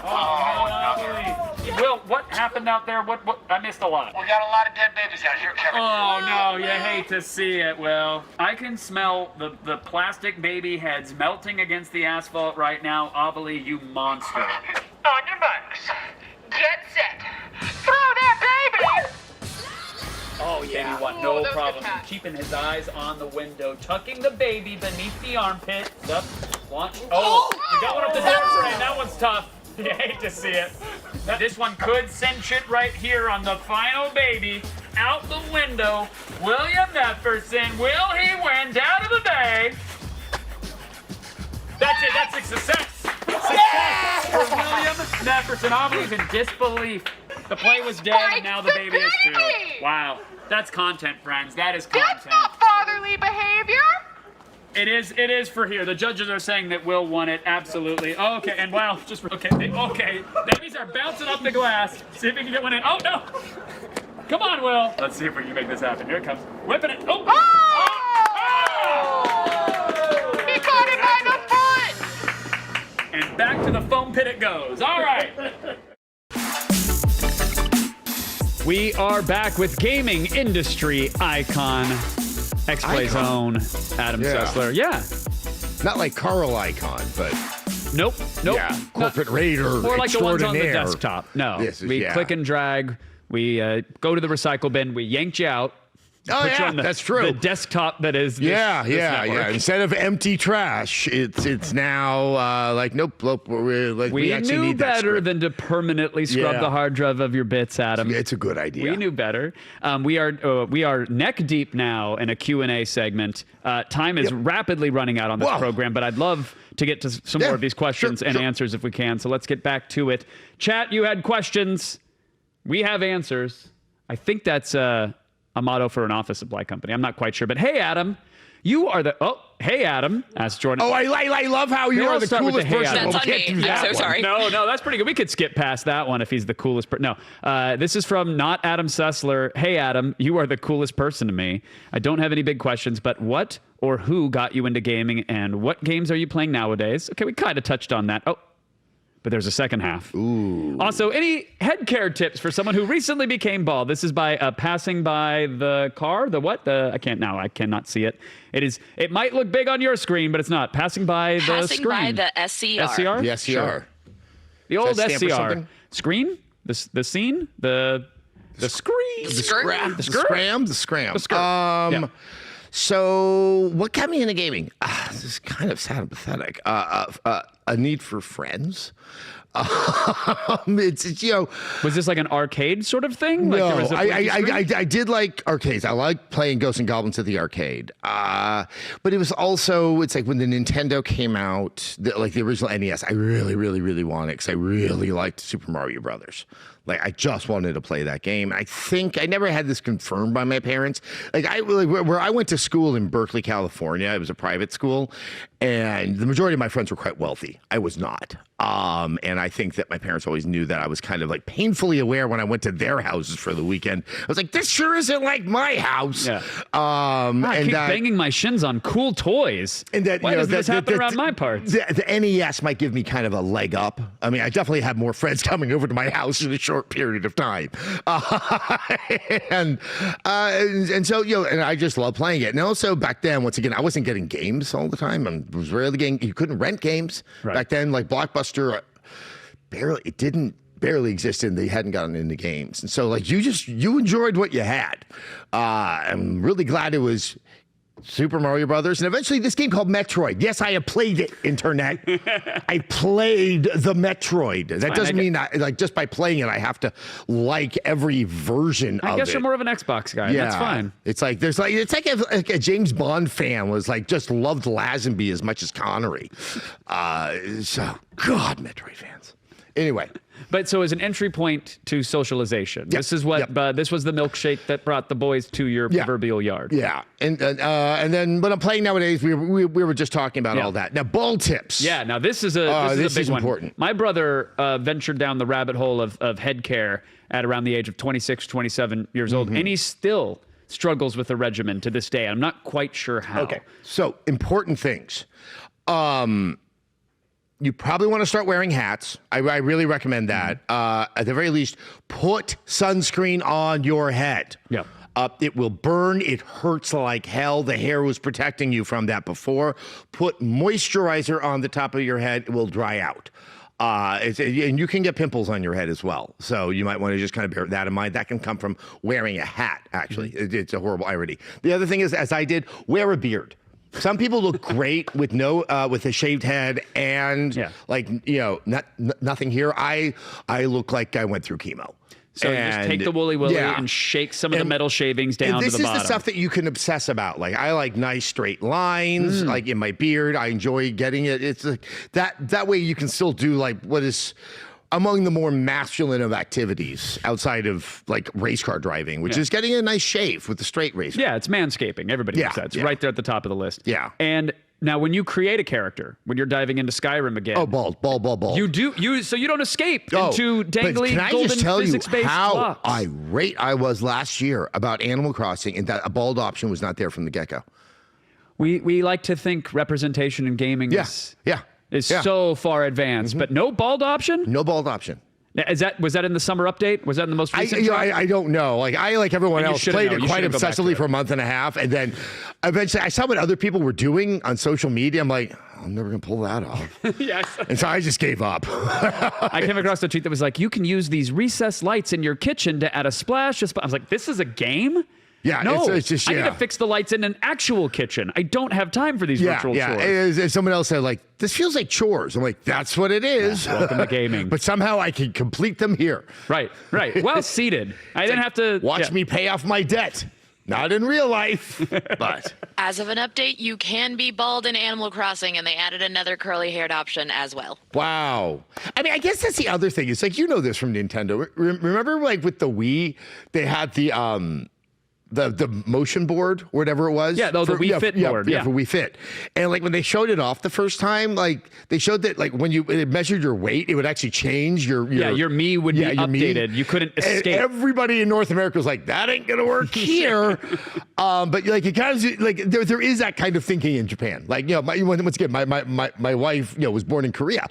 Oh, Will, what happened out there? What? I missed a lot. We got a lot of dead babies out here, Kevin. Oh, no, you hate to see it, Will. I can smell the plastic baby heads melting against the asphalt right now. Ovally, you monster. On your marks. Get set. Throw that baby! Oh, yeah. Baby one, no problem. Keeping his eyes on the window, tucking the baby beneath the armpit. Up, launch. Oh, you got one up the door frame. That one's tough. You hate to see it. This one could cinch it right here on the final baby. Out the window. William Nefferson. Will he win down to the bay? That's it. That's a success. Success for William Nefferson. Ovilie's in disbelief. The play was dead, and now the baby is too. Wow. That's content, friends. That is content. That's not fatherly behavior. It is for here. The judges are saying that Will won it. Absolutely. Oh, okay, and wow, just okay. Babies are bouncing off the glass. See if we can get one in. Oh, no. Come on, Will. Let's see if we can make this happen. Here it comes. Whipping it. Oh! Oh! He caught it by the foot! And back to the foam pit it goes. All right. We are back with gaming industry icon, XPlay's own Adam Sessler. Yeah. Not like Carl Icon, but... Nope. Yeah, corporate raider Or like the ones on the extraordinaire. desktop. No. Yes, We yeah. click and drag. We go to the recycle bin. We yanked you out. Oh, put you yeah, on the, that's true. the desktop that is this, Yeah, this network. Instead of empty trash, it's now like nope. We actually knew need that better script. than to permanently scrub Yeah. the hard drive of your bits, Adam. It's a good idea. We knew better. We are neck deep now in a Q&A segment. Time is rapidly running out on this program, but I'd love to get to some more of these questions and answers if we can. So let's get back to it. Chat, you had questions. We have answers. I think that's a motto for an office supply company. I'm not quite sure. But hey, Adam, you are the... Oh, hey, Adam, asked Jordan. Oh, I love how you are the coolest person. That's on me. I'm so sorry. No, that's pretty good. We could skip past that one if he's the coolest person. No, this is from not Adam Sessler. Hey, Adam, you are the coolest person to me. I don't have any big questions, but what or who got you into gaming and what games are you playing nowadays? Okay, we kind of touched on that. Oh, but there's a second half. Ooh. Also, any head care tips for someone who recently became bald? This is by passing by the car. The what? I cannot see it. It might look big on your screen, but it's not. Passing by the screen. Passing by the SCR. SCR? The SCR. Sure. The old Does that stand for SCR. something? Screen? The scene? The screen? The scram. The scram. The scram. The skirt. So what got me into gaming? This is kind of sad and pathetic. A need for friends. It's Was this like an arcade sort of thing? Like no, there was a blinky screen? I did like arcades. I like playing Ghosts and Goblins at the arcade. But it was also, it's like when the Nintendo came out, like the original NES, I really, really, really wanted it because I really liked Super Mario Brothers. Like I just wanted to play that game. I think I never had this confirmed by my parents. Like where I went to school in Berkeley, California, it was a private school, and the majority of my friends were quite wealthy. I was not. And I think that my parents always knew that I was kind of like painfully aware when I went to their houses for the weekend. I was like, this sure isn't like my house. Yeah. I keep banging my shins on cool toys. And that, Why does this happen around my parts? The NES might give me kind of a leg up. I mean, I definitely have more friends coming over to my house in a short period of time. And so, and I just love playing it. And also back then, once again, I wasn't getting games all the time. I was rarely getting, you couldn't rent games. Right. Back then, like Blockbuster, barely existed and they hadn't gotten into games. And so like you enjoyed what you had. I'm really glad it was Super Mario Brothers, and eventually this game called Metroid. Yes, I have played it, Internet. I played the Metroid. That doesn't mean like just by playing it, I have to like every version of it. I guess you're more of an Xbox guy. Yeah. That's fine. It's like it's like a James Bond fan was like just loved Lazenby as much as Connery. So God, Metroid fans. Anyway. But so as an entry point to socialization, this is what this was the milkshake that brought the boys to your proverbial yard. Yeah, and then when I'm playing nowadays, we were just talking about all that. Now ball tips. Yeah, now this is a big one. Important. My brother ventured down the rabbit hole of head care at around the age of 26, 27 years old, and he still struggles with the regimen to this day. I'm not quite sure how. Okay, so important things. You probably want to start wearing hats. I really recommend that. At the very least, put sunscreen on your head. Yeah. It will burn. It hurts like hell. The hair was protecting you from that before. Put moisturizer on the top of your head. It will dry out. And you can get pimples on your head as well. So you might want to just kind of bear that in mind. That can come from wearing a hat, actually. It's a horrible irony. The other thing is, as I did, wear a beard. Some people look great with with a shaved head and nothing here. I look like I went through chemo. So you just take the Woolly Willy and shake some of the metal shavings down to the bottom. This is the stuff that you can obsess about. Like I like nice straight lines, like in my beard. I enjoy getting it. It's like that way you can still do like what is among the more masculine of activities outside of like race car driving, which is getting a nice shave with the straight razor. Yeah, it's manscaping. Everybody knows that. It's right there at the top of the list. Yeah. And now when you create a character, when you're diving into Skyrim again. Oh, bald. So you don't escape into dangly golden physics-based how blocks. irate I was last year about Animal Crossing and that a bald option was not there from the get-go. We like to think representation in gaming is so far advanced, but no bald option? No bald option. Was that in the summer update? Was that in the most recent? I don't know. Like everyone else, played it quite obsessively for a month and a half, and then eventually I saw what other people were doing on social media. I'm like, I'm never gonna pull that off. Yes. And so I just gave up. I came across a tweet that was like, you can use these recessed lights in your kitchen to add a splash. I was like, this is a game? Yeah, No, it's just, I need to fix the lights in an actual kitchen. I don't have time for these virtual chores. And someone else said, like, this feels like chores. I'm like, that's what it is. Yeah, welcome to gaming. But somehow I can complete them here. Right. Well seated. I didn't have to watch me pay off my debt. Not in real life, but. As of an update, you can be bald in Animal Crossing, and they added another curly-haired option as well. Wow. I mean, I guess that's the other thing. It's like, you know this from Nintendo. Remember, like, with the Wii, they had the motion board or whatever it was. Yeah, the Wii Fit board. Yeah, for Wii Fit. And like when they showed it off the first time, like they showed that like when it measured your weight, it would actually change your Mii would be updated. You couldn't escape. And everybody in North America was like, that ain't gonna work here. But like it kind of like there is that kind of thinking in Japan. Like, you know, once again, my wife, you know, was born in Korea.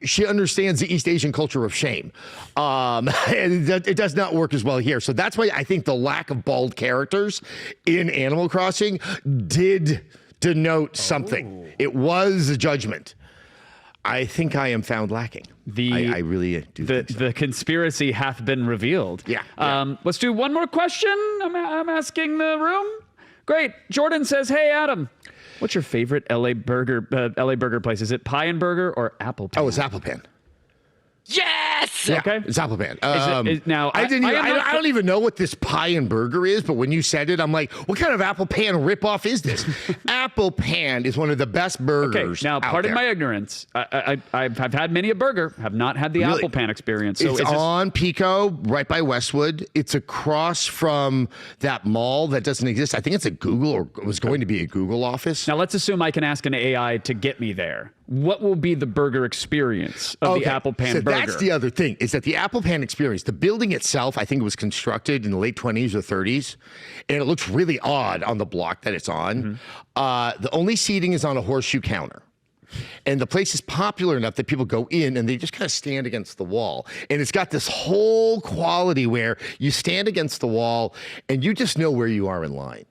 She understands the East Asian culture of shame. And it does not work as well here. So that's why I think the lack of bald characters in Animal Crossing did denote something. It was a judgment. I think I am found lacking. I really do think so. The conspiracy hath been revealed. Yeah. Let's do one more question. I'm asking the room. Great. Jordan says, hey, Adam, what's your favorite LA burger place? Is it Pie and Burger or Apple Pan? Oh, it's Apple Pan. Yes. Yeah, okay. It's Apple Pan. Now I don't even know what this pie and burger is, but when you said it, I'm like, what kind of Apple Pan ripoff is this? Apple Pan is one of the best burgers. Okay, now pardon my ignorance. I've had many a burger, have not had the Apple Pan experience. So it's on Pico, right by Westwood. It's across from that mall that doesn't exist. I think it's a Google, or it was going to be a Google office. Now let's assume I can ask an AI to get me there. What will be the burger experience of the Apple Pan burger? That's the other thing, is that the Apple Pan experience, the building itself, I think it was constructed in the late 20s or 30s, and it looks really odd on the block that it's on. The only seating is on a horseshoe counter. And the place is popular enough that people go in and they just kind of stand against the wall. And it's got this whole quality where you stand against the wall and you just know where you are in line.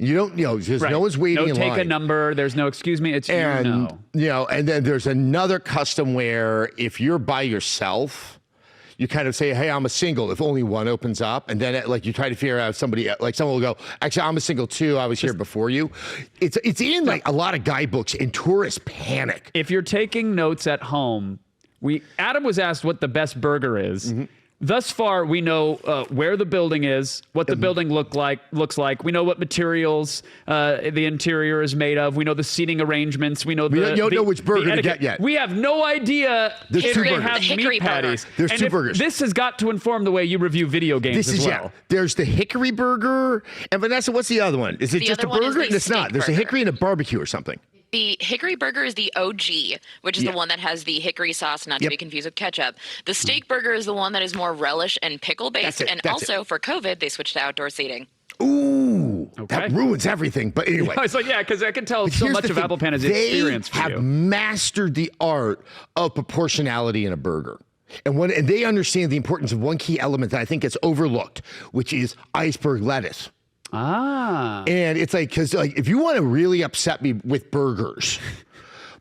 You don't, there's no one's waiting in line. No take a number. There's no, excuse me, it's and then there's another custom where if you're by yourself, you kind of say, hey, I'm a single, if only one opens up. And then you try to figure out somebody, like someone will go, actually, I'm a single too. I was here before you. It's in like a lot of guidebooks, and tourists panic. If you're taking notes at home, Adam was asked what the best burger is. Thus far, we know where the building is, what the building looks like. We know what materials the interior is made of. We know the seating arrangements. We know don't know which burger to get yet. We have no idea if they have meat patties. There's two burgers. This has got to inform the way you review video games as well. There's the hickory burger. And Vanessa, what's the other one? Is it just a burger? It's not. There's a hickory and a barbecue or something. The hickory burger is the OG, which is the one that has the hickory sauce, not to be confused with ketchup. The steak burger is the one that is more relish and pickle based, and also for COVID they switched to outdoor seating. Ooh, that ruins everything. But anyway, I was like, yeah, because I can tell so much of Apple Pan is experience for you. They have mastered the art of proportionality in a burger. And they understand the importance of one key element that I think gets overlooked, which is iceberg lettuce. And it's like, because if you want to really upset me with burgers,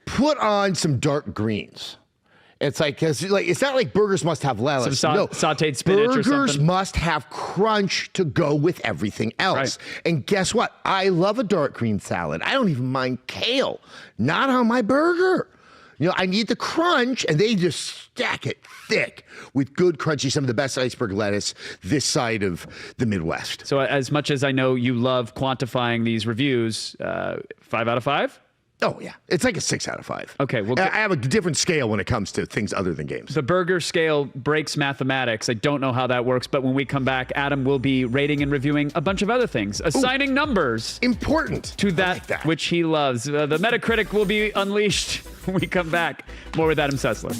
put on some dark greens. It's like, because it's not like burgers must have lettuce. Some sauteed spinach or something. Burgers must have crunch to go with everything else. Right. And guess what? I love a dark green salad. I don't even mind kale. Not on my burger. I need the crunch, and they just stack it thick with good crunchy, some of the best iceberg lettuce this side of the Midwest. So as much as I know you love quantifying these reviews, 5 out of 5? Oh, yeah. It's like a 6 out of 5. Okay. Well, I have a different scale when it comes to things other than games. The burger scale breaks mathematics. I don't know how that works, but when we come back, Adam will be rating and reviewing a bunch of other things, assigning numbers. Important. To that which he loves. The Metacritic will be unleashed when we come back. More with Adam Sessler.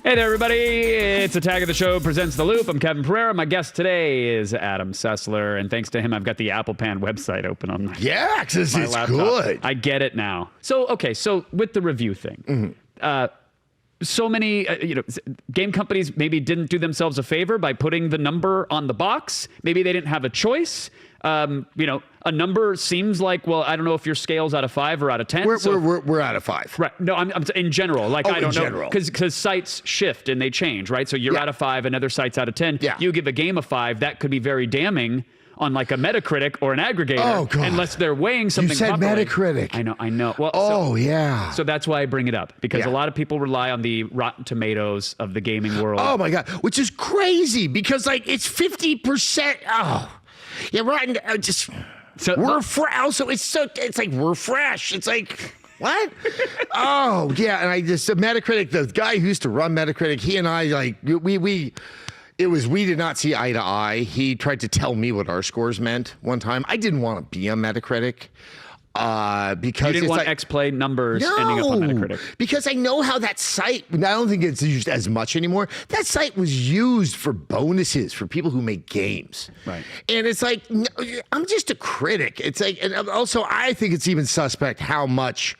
Hey there, everybody. It's Attack of the Show presents The Loop. I'm Kevin Pereira. My guest today is Adam Sessler, and thanks to him, I've got the Apple Pan website open on my it's laptop. good. I get it now. So with the review thing, so many game companies maybe didn't do themselves a favor by putting the number on the box. Maybe they didn't have a choice. A number seems like, well, I don't know if your scale's out of 5 or out of 10. We're out of 5. Right. No, I'm in general. Like, I don't know. Because sites shift and they change, right? So you're out of 5, another site's out of 10. Yeah. You give a game a 5, that could be very damning on like a Metacritic or an aggregator. Oh, God. Unless they're weighing something You said properly. Metacritic. I know. Well, So that's why I bring it up, because a lot of people rely on the Rotten Tomatoes of the gaming world. Oh, my God. Which is crazy, because, like, it's 50%. Oh. Yeah, Rotten, also, it's like, we're fresh. It's like, what? Oh, yeah, and Metacritic, the guy who used to run Metacritic, he and I, like, we did not see eye to eye. He tried to tell me what our scores meant one time. I didn't want to be on Metacritic. Because you didn't want X-Play numbers ending up on Metacritic. Because I know how that site, I don't think it's used as much anymore. That site was used for bonuses for people who make games. Right. And it's like, no, I'm just a critic. It's like, and also I think it's even suspect how much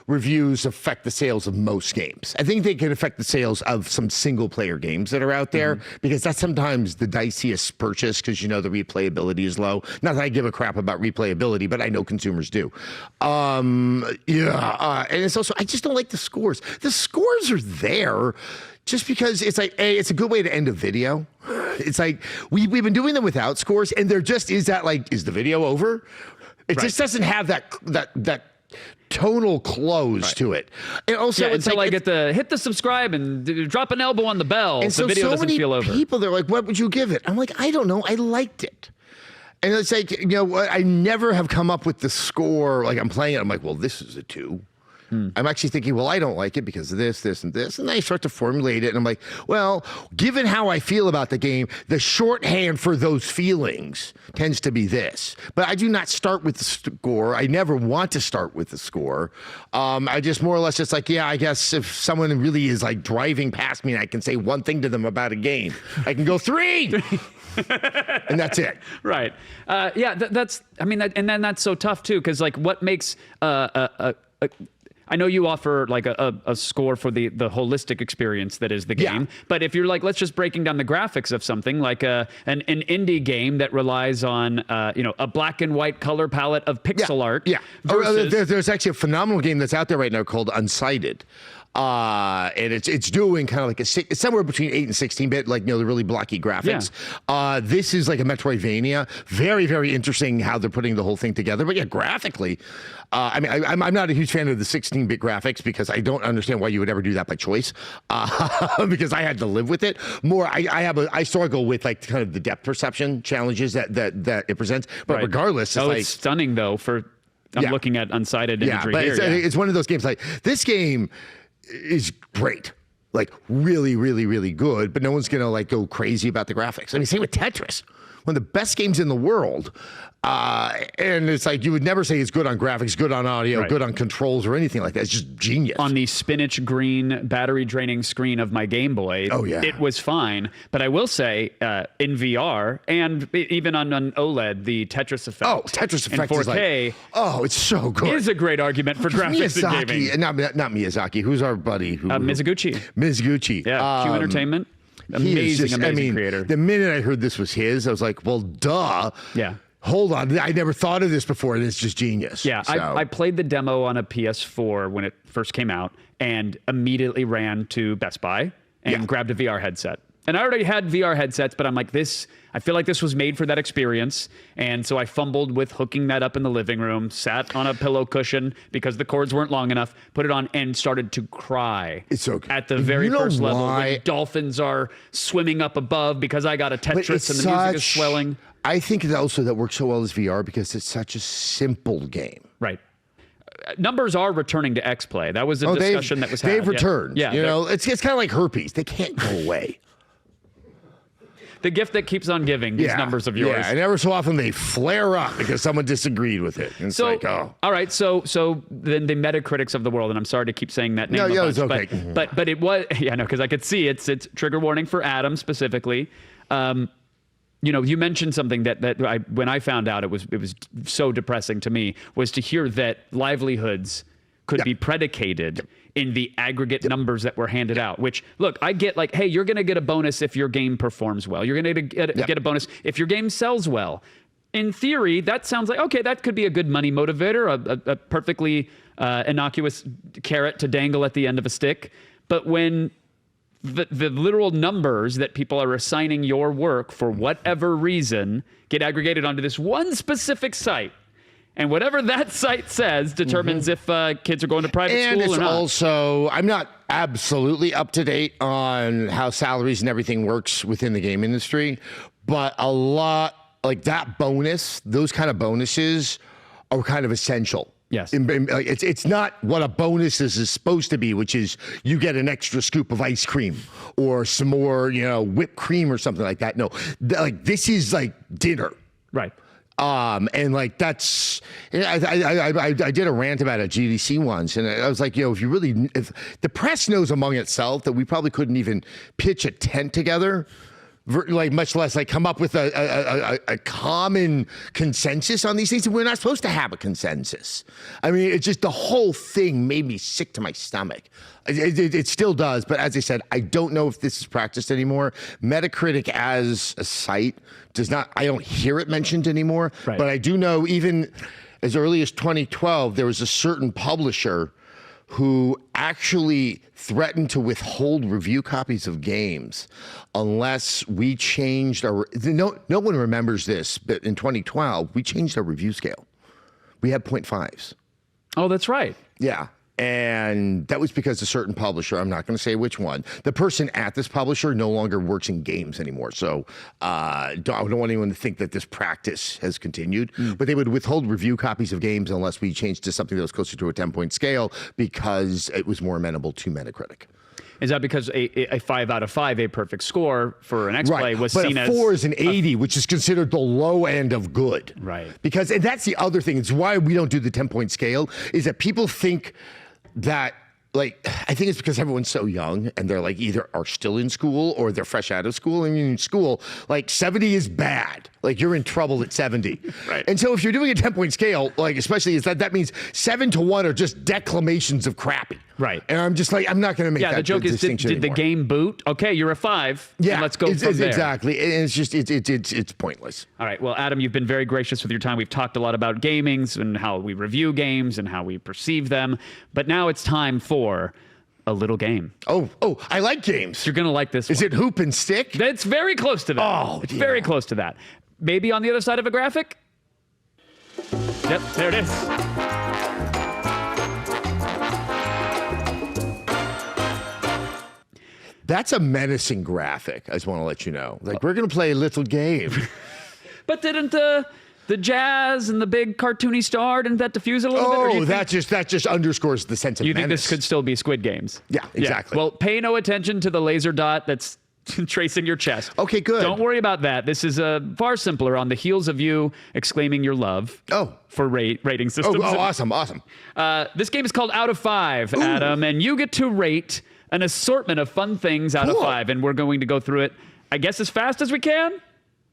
reviews affect the sales of most games. I think they can affect the sales of some single player games that are out there, because that's sometimes the diciest purchase, because the replayability is low. Not that I give a crap about replayability, but I know consumers do. And it's also, I just don't like the scores. The scores are there just because it's like, it's a good way to end a video. It's like, we've been doing them without scores, and there just is that, like, is the video over? It just doesn't have that tonal close to it. And also, it's until like, I get the hit the subscribe and drop an elbow on the bell, and the video doesn't feel over. People, they're like, what would you give it? I'm like, I don't know. I liked it. And it's like, I never have come up with the score. Like, I'm playing it, I'm like, well, this is a 2. I'm actually thinking, well, I don't like it because of this, this, and this. And I start to formulate it, and I'm like, well, given how I feel about the game, the shorthand for those feelings tends to be this. But I do not start with the score. I never want to start with the score. I just more or less just like, yeah, I guess if someone really is like driving past me and I can say one thing to them about a game, I can go 3. And that's it. Right. And then that's so tough too, because like what makes I know you offer like a score for the holistic experience that is the game, but if you're like, let's just breaking down the graphics of something like an indie game that relies on a black and white color palette of pixel art. Yeah. Versus... There's actually a phenomenal game that's out there right now called Unsighted. And it's doing kind of like it's somewhere between 8 and 16-bit, like the really blocky graphics. This is like a Metroidvania. Very, very interesting how they're putting the whole thing together. But yeah, graphically, I'm not a huge fan of the 16-bit graphics, because I don't understand why you would ever do that by choice. Because I had to live with it more. I struggle with like kind of the depth perception challenges that it presents. But regardless, it's stunning though. I'm looking at Unsighted imagery here. It's one of those games like this game is great, like really, really, really good, but no one's gonna like go crazy about the graphics. I mean, same with Tetris, one of the best games in the world. And it's like, you would never say it's good on graphics, good on audio, good on controls or anything like that. It's just genius. On the spinach green battery draining screen of my Game Boy, it was fine. But I will say, in VR and even on an OLED, the Tetris Effect. Oh, Tetris Effect in 4K. Is like, it's so good. Is a great argument for graphics in gaming. Not Miyazaki. Who's our buddy? Mizuguchi. Mizuguchi. Yeah, Q Entertainment. Amazing creator. The minute I heard this was his, I was like, well, duh. Yeah. Hold on, I never thought of this before, and it's just genius. Yeah, so. I played the demo on a PS4 when it first came out, and immediately ran to Best Buy and grabbed a VR headset. And I already had VR headsets, but I'm like, I feel like this was made for that experience. And so I fumbled with hooking that up in the living room, sat on a pillow cushion because the cords weren't long enough, put it on, and started to cry. It's okay. At the very first level, when dolphins are swimming up above because I got a Tetris and the music is swelling. I think also that works so well as VR because it's such a simple game. Right. Numbers are returning to X-Play. That was a discussion that was had. They've returned. Yeah. It's kind of like herpes. They can't go away. the gift that keeps on giving. These numbers of yours. Yeah, and ever so often they flare up because someone disagreed with it. And it's like, oh. All right, so then the Metacritics of the world, and I'm sorry to keep saying that name. No, a bunch, it's okay. But it was, no, because I could see it's trigger warning for Adam specifically. You mentioned something that when I found out, it was so depressing to me, was to hear that livelihoods could be predicated in the aggregate numbers that were handed out. Which, look, I get like, hey, you're going to get a bonus if your game performs well. You're going to get a bonus if your game sells well. In theory, that sounds like, okay, that could be a good money motivator, a perfectly innocuous carrot to dangle at the end of a stick. But when the literal numbers that people are assigning your work for whatever reason get aggregated onto this one specific site, and whatever that site says determines if kids are going to private school or not. And it's also, I'm not absolutely up to date on how salaries and everything works within the game industry, but a lot, like that bonus, those kind of bonuses are kind of essential. Yes. It's not what a bonus is supposed to be, which is you get an extra scoop of ice cream or some more, whipped cream or something like that. No, this is like dinner. Right. And like that's, I did a rant about it at GDC once, and I was like, if the press knows among itself that we probably couldn't even pitch a tent together, like much less like come up with a common consensus on these things. And we're not supposed to have a consensus. I mean, it's just the whole thing made me sick to my stomach. It still does, but as I said, I don't know if this is practiced anymore. Metacritic as a site does not, I don't hear it mentioned anymore, but I do know even as early as 2012, there was a certain publisher who actually threatened to withhold review copies of games unless we changed our, no one remembers this, but in 2012, we changed our review scale. We had 0.5s. Oh, that's right. Yeah. And that was because a certain publisher, I'm not going to say which one, the person at this publisher no longer works in games anymore. So I don't want anyone to think that this practice has continued, but they would withhold review copies of games unless we changed to something that was closer to a 10-point scale because it was more amenable to Metacritic. Is that because a 5 out of 5, a perfect score for an X-Play was seen as... But a 4 is an 80, which is considered the low end of good. Right. Because, and that's the other thing, it's why we don't do the 10-point scale, is that people think that, like, I think it's because everyone's so young and they're like either are still in school or they're fresh out of school. And in school, like 70 is bad. Like you're in trouble at 70. Right. And so if you're doing a 10-point scale, like especially is that means 7 to 1 are just declamations of crappy. Right. And I'm just like, I'm not going to make that distinction. Yeah, the joke is, did the game boot? Okay, you're a 5. Yeah, and let's go from there. Exactly. And it's just, it's pointless. All right. Well, Adam, you've been very gracious with your time. We've talked a lot about gamings and how we review games and how we perceive them. But now it's time for a little game. Oh, I like games. You're going to like this one. Is it hoop and stick? It's very close to that. Oh, it's very close to that. Maybe on the other side of a graphic? Yep, there it is. That's a menacing graphic. I just want to let you know. Like, we're going to play a little game. But didn't the jazz and the big cartoony star, didn't that diffuse it a little bit? Oh, that just underscores the sense of You menace. think this could still be Squid Games? Yeah, exactly. Well, pay no attention to the laser dot that's tracing your chest. Okay, good. Don't worry about that. This is far simpler, on the heels of you exclaiming your love for rating systems. Oh, awesome. This game is called Out of 5, Adam, and you get to rate an assortment of fun things out of 5, and we're going to go through it, I guess, as fast as we can.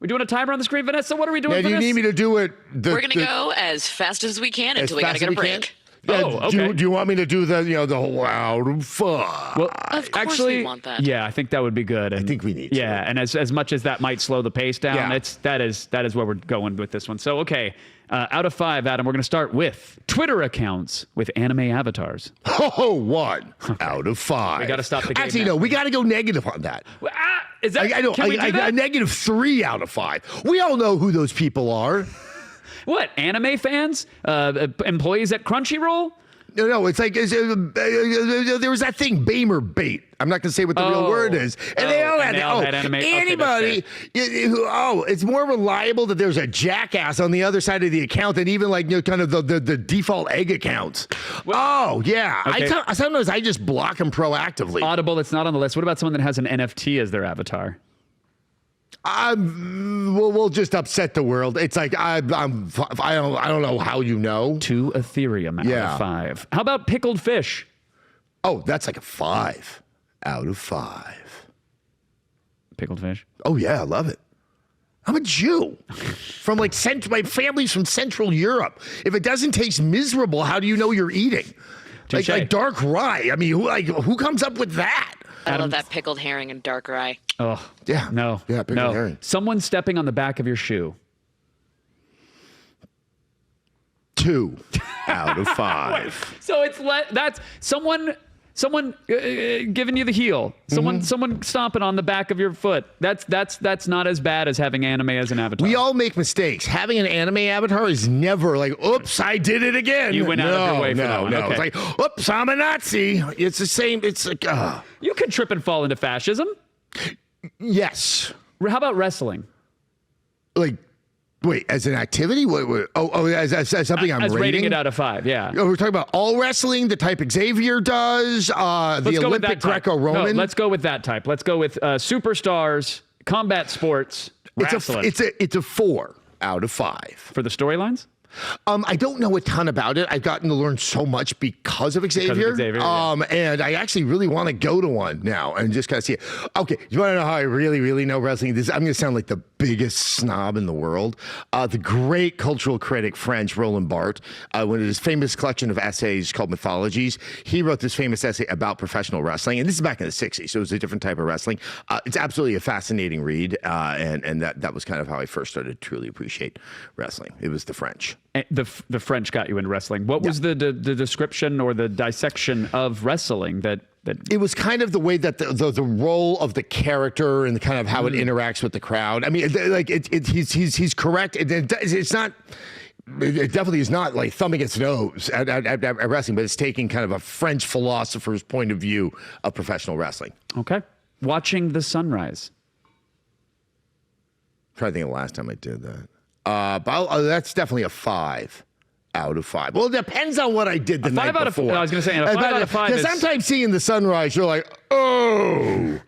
We're doing a timer on the screen, Vanessa. What are we doing? Now, do you need me to do it? We're going to go as fast as we can until we got to get a break. Yeah, okay. Do you want me to do the whole out of 5? Well, of course actually, we want that. Yeah, I think that would be good. I think we need to. Yeah, and as much as that might slow the pace down, that is where we're going with this one. So, okay, out of 5, Adam, we're going to start with Twitter accounts with anime avatars. 1 out of 5. We got to stop the game. Actually, no, we got to go negative on that. Is that? I know. Can we do that? A negative 3 out of 5. We all know who those people are. What? Anime fans? Employees at Crunchyroll? No, it's like there was that thing, Bamer bait. I'm not going to say what the real word is. And they all had anime. Anybody, it's more reliable that there's a jackass on the other side of the account than even like kind of the default egg accounts. Okay. Sometimes I just block them proactively. Audible, it's not on the list. What about someone that has an NFT as their avatar? We'll just upset the world. It's like I don't know how you know. 2 Ethereum out of 5. How about pickled fish? Oh, that's like a 5 out of 5. Pickled fish? Oh yeah, I love it. I'm a Jew from like my family's from Central Europe. If it doesn't taste miserable, how do you know you're eating? Like dark rye. I mean, who comes up with that? I love that pickled herring and dark rye. Oh yeah, no, yeah, pickled herring. Someone stepping on the back of your shoe. 2 out of 5. So that's someone giving you the heel. Someone stomping on the back of your foot. That's not as bad as having anime as an avatar. We all make mistakes. Having an anime avatar is never like, oops, I did it again. You went out of your way for that one. No, Okay. it's like, oops, I'm a Nazi. It's the same. It's like, You could trip and fall into fascism. Yes. How about wrestling? Like, wait, as an activity? Wait. As something I'm rating it out of 5, yeah. Oh, we're talking about all wrestling, the type Xavier does, the Olympic Greco-Roman. No, let's go with that type. Let's go with superstars, combat sports, wrestling. It's a 4 out of 5. For the storylines? I don't know a ton about it. I've gotten to learn so much because of Xavier. And I actually really want to go to one now and just kind of see it. Okay, you want to know how I really, really know wrestling? I'm going to sound like the biggest snob in the world. The great cultural critic, French, Roland Barthes, one of his famous collection of essays called Mythologies, he wrote this famous essay about professional wrestling. And this is back in the 60s, so it was a different type of wrestling. It's absolutely a fascinating read. And that was kind of how I first started to truly appreciate wrestling. It was the French. The French got you into wrestling. What was the description or the dissection of wrestling that it was kind of the way that the role of the character and kind of how it interacts with the crowd. I mean, like he's correct. It's not. It definitely is not like thumbing its nose at wrestling, but it's taking kind of a French philosopher's point of view of professional wrestling. Okay, watching the sunrise. I'm trying to think of the last time I did that. But that's definitely a 5 out of 5. Well, it depends on what I did the night before. 5 out of 4. I was going to say, a 5 out of 5 because sometimes seeing the sunrise, you're like, oh,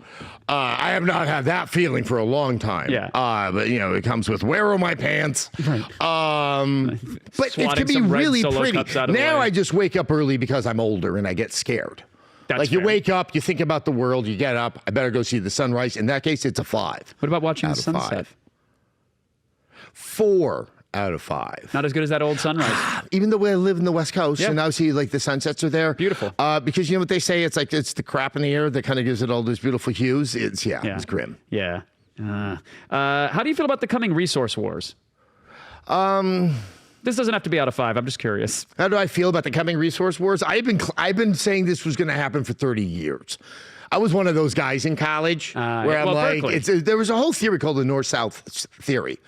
I have not had that feeling for a long time. Yeah. But, it comes with where are my pants? Right. But it can be really pretty. Now I just wake up early because I'm older and I get scared. That's you fair. wake up, you think about the world, you get up, I better go see the sunrise. In that case, it's a 5. What about watching the sunset? 4 out of 5. Not as good as that old sunrise. Even though I live in the West Coast, and obviously like the sunsets are there. Beautiful. Because you know what they say? It's like it's the crap in the air that kind of gives it all those beautiful hues. It's grim. Yeah. How do you feel about the coming resource wars? This doesn't have to be out of 5. I'm just curious. How do I feel about the coming resource wars? I've been saying this was going to happen for 30 years. I was one of those guys in college where I'm like, there was a whole theory called the North-South theory.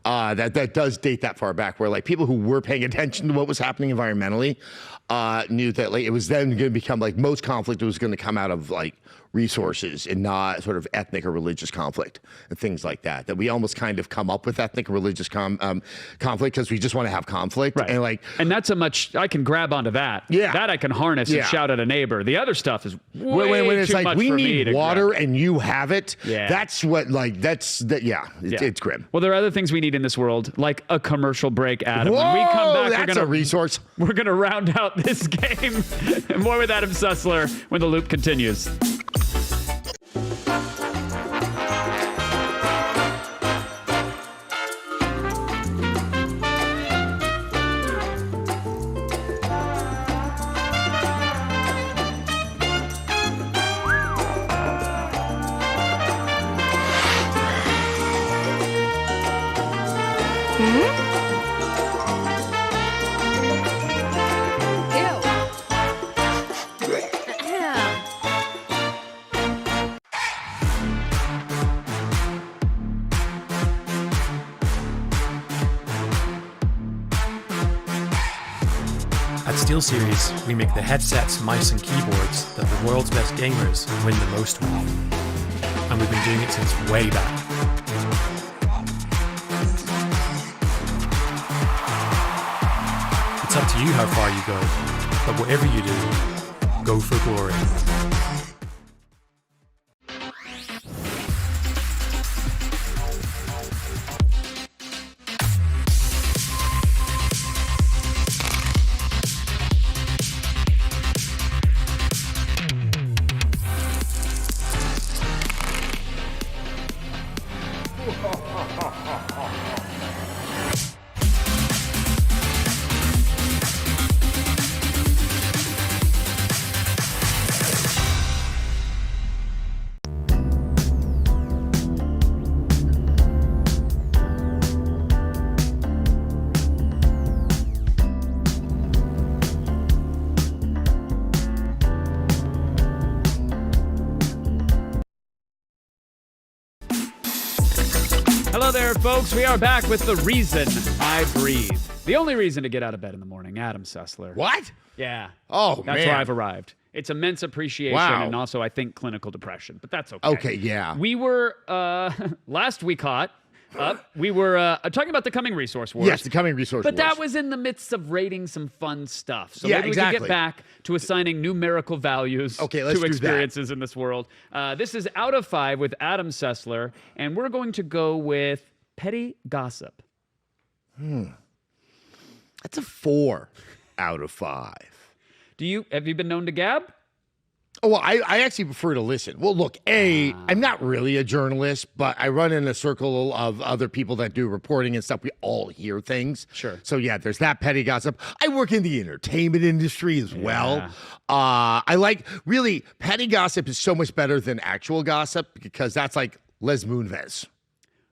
That does date that far back, where like people who were paying attention to what was happening environmentally knew that like it was then going to become like most conflict was going to come out of like resources and not sort of ethnic or religious conflict and things like that. That we almost kind of come up with ethnic or religious conflict because we just want to have conflict. Right. And that's I can grab onto that. Yeah. That I can harness and shout at a neighbor. The other stuff is way when it's too like much we for me need to water grab. and you have it. Yeah. That's what it's grim. Well, there are other things we need in this world, like a commercial break, Adam. Whoa, when we come back, that's a resource. We're gonna round out this game. More with Adam Sessler when the loop continues. At SteelSeries, we make the headsets, mice, and keyboards that the world's best gamers win the most with. And we've been doing it since way back. It's up to you how far you go, but whatever you do, go for glory. Hello there, folks. We are back with the reason I breathe. The only reason to get out of bed in the morning, Adam Sessler. What? Yeah. Oh, That's man. where I've arrived. It's immense appreciation and also, I think, clinical depression, but that's okay. Okay, yeah. We were, last we caught up, we were talking about the coming resource wars. Yes, the coming resource But wars. that was in the midst of rating some fun stuff. So Yeah, maybe we can exactly. get back to assigning numerical values Okay, let's to do that. experiences in this world. This is out of 5 with Adam Sessler, and we're going to go with petty gossip. That's a 4 out of 5. Have you been known to gab? Oh, well, I actually prefer to listen. Well, look, I'm not really a journalist, but I run in a circle of other people that do reporting and stuff. We all hear things. Sure. So, yeah, there's that petty gossip. I work in the entertainment industry as well. I like, really, petty gossip is so much better than actual gossip because that's like Les Moonves.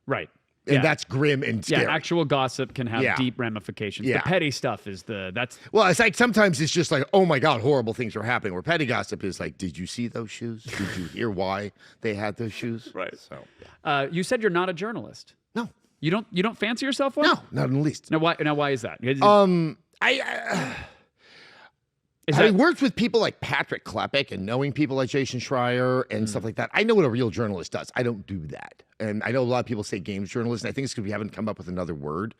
Right. And that's grim and scary. Yeah, actual gossip can have Yeah. deep ramifications. Yeah. The petty stuff is that's Well, it's like sometimes it's just like, oh my God, horrible things are happening. Where petty gossip is like, did you see those shoes? Did you hear why they had those shoes? Right. So, yeah. You said you're not a journalist. No. You don't fancy yourself one? No, not in the least. Now why is that? I worked with people like Patrick Klepek and knowing people like Jason Schreier and stuff like that. I know what a real journalist does. I don't do that. And I know a lot of people say games journalist, and I think it's because we haven't come up with another word.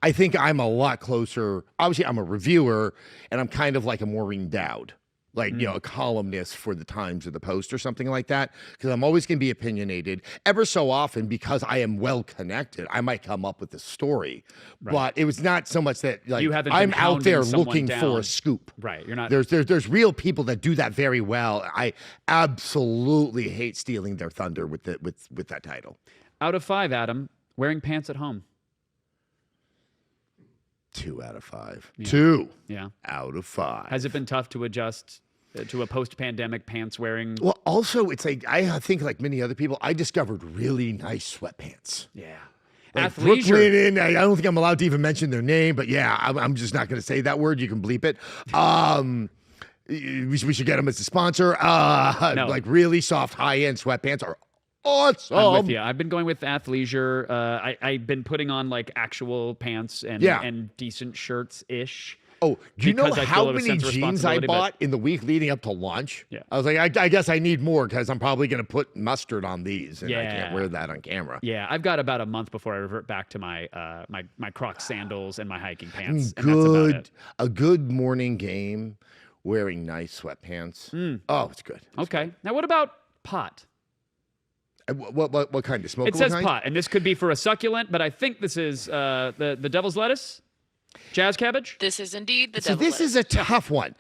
I think I'm a lot closer. Obviously, I'm a reviewer, and I'm kind of like a Maureen Dowd. Like, you know, a columnist for the Times or the Post or something like that, because I'm always going to be opinionated. Ever so often, because I am well connected, I might come up with a story. Right. But it was not so much that like You haven't I'm been out there hounding someone looking for down. a scoop. Right. You're not. There's real people that do that very well. I absolutely hate stealing their thunder with that title. Out of 5, Adam, wearing pants at home. 2 out of 5. Yeah. 2 Yeah. out of 5. Has it been tough to adjust to a post-pandemic pants wearing? Well, also, it's like I think like many other people, I discovered really nice sweatpants. Yeah. Like Athleisure. Brooklyn, I don't think I'm allowed to even mention their name, but yeah, I'm just not going to say that word. You can bleep it. We should get them as a sponsor. No. Like really soft, high-end sweatpants are awesome. I'm with you. I've been going with athleisure. I've been putting on like actual pants and decent shirts-ish. Oh, do you know because I how feel a many sense of jeans I responsibility, bought in the week leading up to lunch? Yeah. I was like, I guess I need more because I'm probably going to put mustard on these, and I Yeah. can't wear that on camera. Yeah, I've got about a month before I revert back to my my Crocs sandals and my hiking pants. And Good, that's about it. a good morning game wearing nice sweatpants. Oh, it's good. Okay. Now, what about pot? What kind of smokable It says kind? pot, and this could be for a succulent, but I think this is the devil's lettuce, jazz cabbage. This is indeed the So devil's this is a tough one.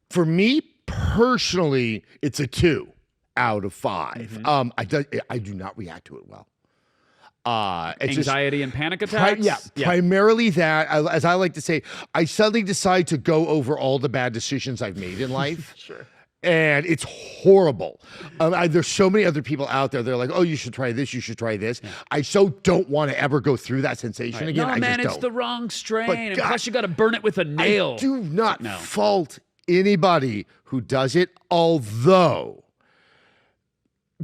For me personally, it's a 2 out of 5. I do not react to it well. It's Anxiety and panic attacks. Primarily that. As I like to say, I suddenly decide to go over all the bad decisions I've made in life. Sure. And it's horrible. There's so many other people out there. They're like, "Oh, you should try this. You should try this." Yeah. I so don't want to ever go through that sensation again. No, I man, just it's don't. the wrong strain. But And God, plus, you got to burn it with a nail. I do not fault anybody who does it, although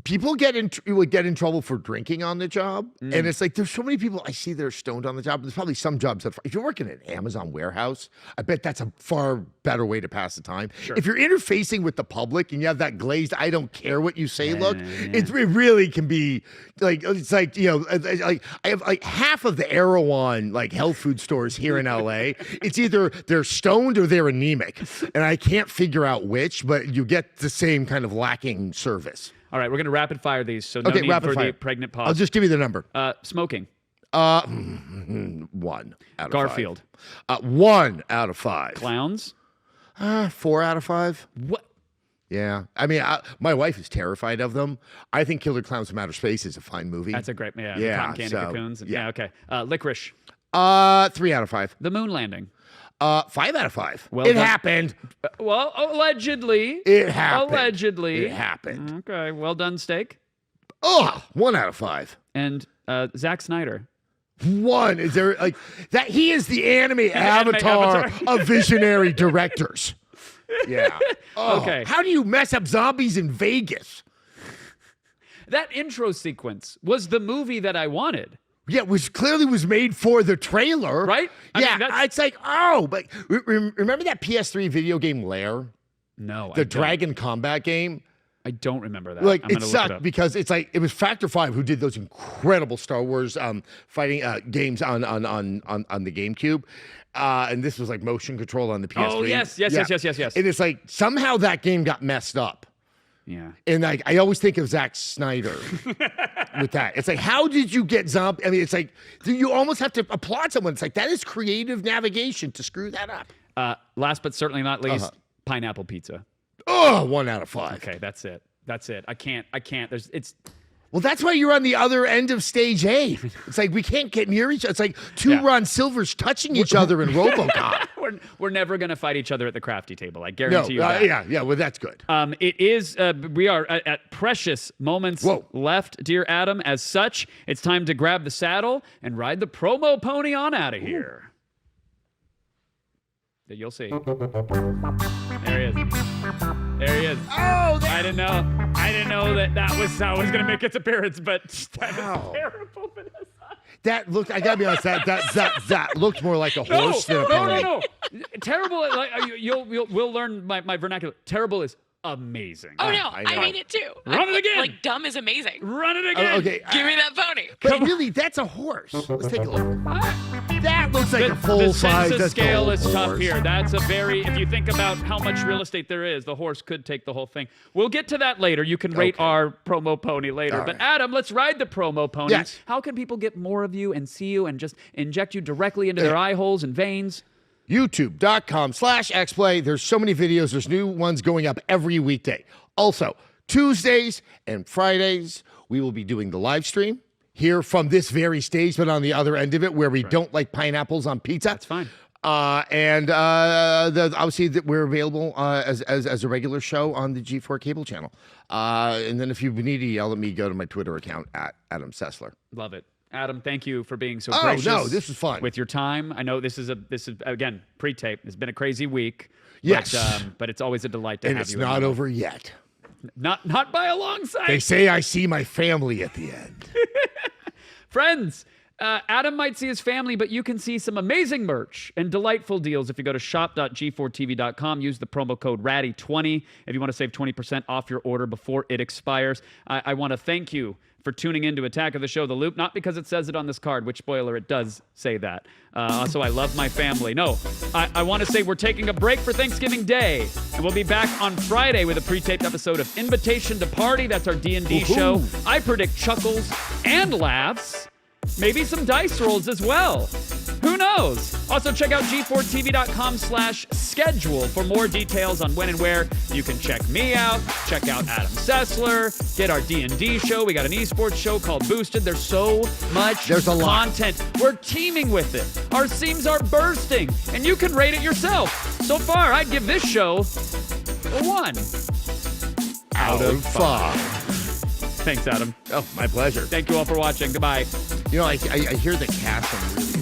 people would get in trouble for drinking on the job. And it's like, there's so many people I see that are stoned on the job. There's probably some jobs that, if you're working at an Amazon warehouse, I bet that's a far better way to pass the time. Sure. If you're interfacing with the public and you have that glazed, I don't care what you say look, it really can be like, it's like, you know, like I have like half of the Erewhon like health food stores here in LA. It's either they're stoned or they're anemic. And I can't figure out which, but you get the same kind of lacking service. All right, we're going to rapid fire these, so no need rapid for fire. the pregnant pause. I'll just give you the number. Smoking. 1 out of Garfield. 5. 1 out of 5. Clowns. 4 out of 5. What? Yeah. I mean, my wife is terrified of them. I think Killer Clowns from Outer Space is a fine movie. That's a great, Yeah, cotton candy so, cocoons. yeah. Okay. Licorice. 3 out of 5. The moon landing. 5 out of 5. Well it done. happened. Well, allegedly. It happened. Allegedly. It happened. Okay. Well done, steak. 1 out of 5. And Zack Snyder. 1. Is there like that? He is the anime avatar of visionary directors. Yeah. Okay. How do you mess up zombies in Vegas? That intro sequence was the movie that I wanted. Yeah, which clearly was made for the trailer. Right? I Yeah, mean, it's like, oh, but remember that PS3 video game Lair? No, The Dragon Combat game? I don't remember that. Like, I'm it gonna look it sucked up. because it's like, it was Factor 5 who did those incredible Star Wars fighting games on the GameCube. And this was like motion control on the PS3. Oh, yes. And it's like, somehow that game got messed up. Yeah. And like, I always think of Zack Snyder with that. It's like, how did you get zombie? I mean, it's like, you almost have to applaud someone. It's like, that is creative navigation to screw that up. Last but certainly not least, pineapple pizza. Oh, 1 out of 5. Okay, that's it. I can't. Well, that's why you're on the other end of stage A. It's like, we can't get near each other. It's like two Ron Silvers touching each other in RoboCop. We're never going to fight each other at the crafty table. I guarantee you that. Yeah, well, that's good. It is, we are at precious moments left, dear Adam. As such, it's time to grab the saddle and ride the promo pony on out of here. You'll see. There he is. There he is. Oh, I didn't know that was how it was going to make its appearance, but that is terrible, Vanessa. That looked, I gotta be honest, that looked more like a horse than a pony. No. Terrible, like, we'll learn my vernacular. Terrible is amazing. Oh no, I mean it too. Run it again. Like dumb is amazing. Run it again. Okay. Give me that pony. But really, that's a horse. Let's take a look. That looks like a The full-size census scale is adult tough horse. here. That's a very, if you think about how much real estate there is, the horse could take the whole thing. We'll get to that later. You can rate our promo pony later. But Adam, let's ride the promo pony. Yes. How can people get more of you and see you and just inject you directly into their eye holes and veins? YouTube.com/XPlay. There's so many videos. There's new ones going up every weekday. Also, Tuesdays and Fridays, we will be doing the live stream here from this very stage, but on the other end of it, where we don't like pineapples on pizza. That's fine. And obviously that we're available as a regular show on the G4 cable channel. And then if you need to yell at me, go to my Twitter account at Adam Sessler. Love it. Adam, thank you for being so Oh, gracious. no, this is fun. With your time. I know this is again, pre-tape. It's been a crazy week. Yes. But it's always a delight to And have it's you. not over yet. Not by a long sight. They say I see my family at the end. Friends, Adam might see his family, but you can see some amazing merch and delightful deals if you go to shop.g4tv.com. Use the promo code RADDY20 if you want to save 20% off your order before it expires. I want to thank you for tuning in to Attack of the Show, The Loop, not because it says it on this card, which, spoiler, it does say that. Also, I love my family. No, I want to say we're taking a break for Thanksgiving Day, and we'll be back on Friday with a pre-taped episode of Invitation to Party. That's our D&D show. I predict chuckles and laughs, maybe some dice rolls as well. Who knows? Also, check out g4tv.com/schedule for more details on when and where you can check me out, check out Adam Sessler, get our D&D show. We got an esports show called Boosted. There's so much content. We're teaming with it. Our seams are bursting, and you can rate it yourself. So far, I'd give this show a 1 out of 5. Thanks, Adam. Oh, my pleasure. Thank you all for watching. Goodbye. You know, I hear the cast. I'm really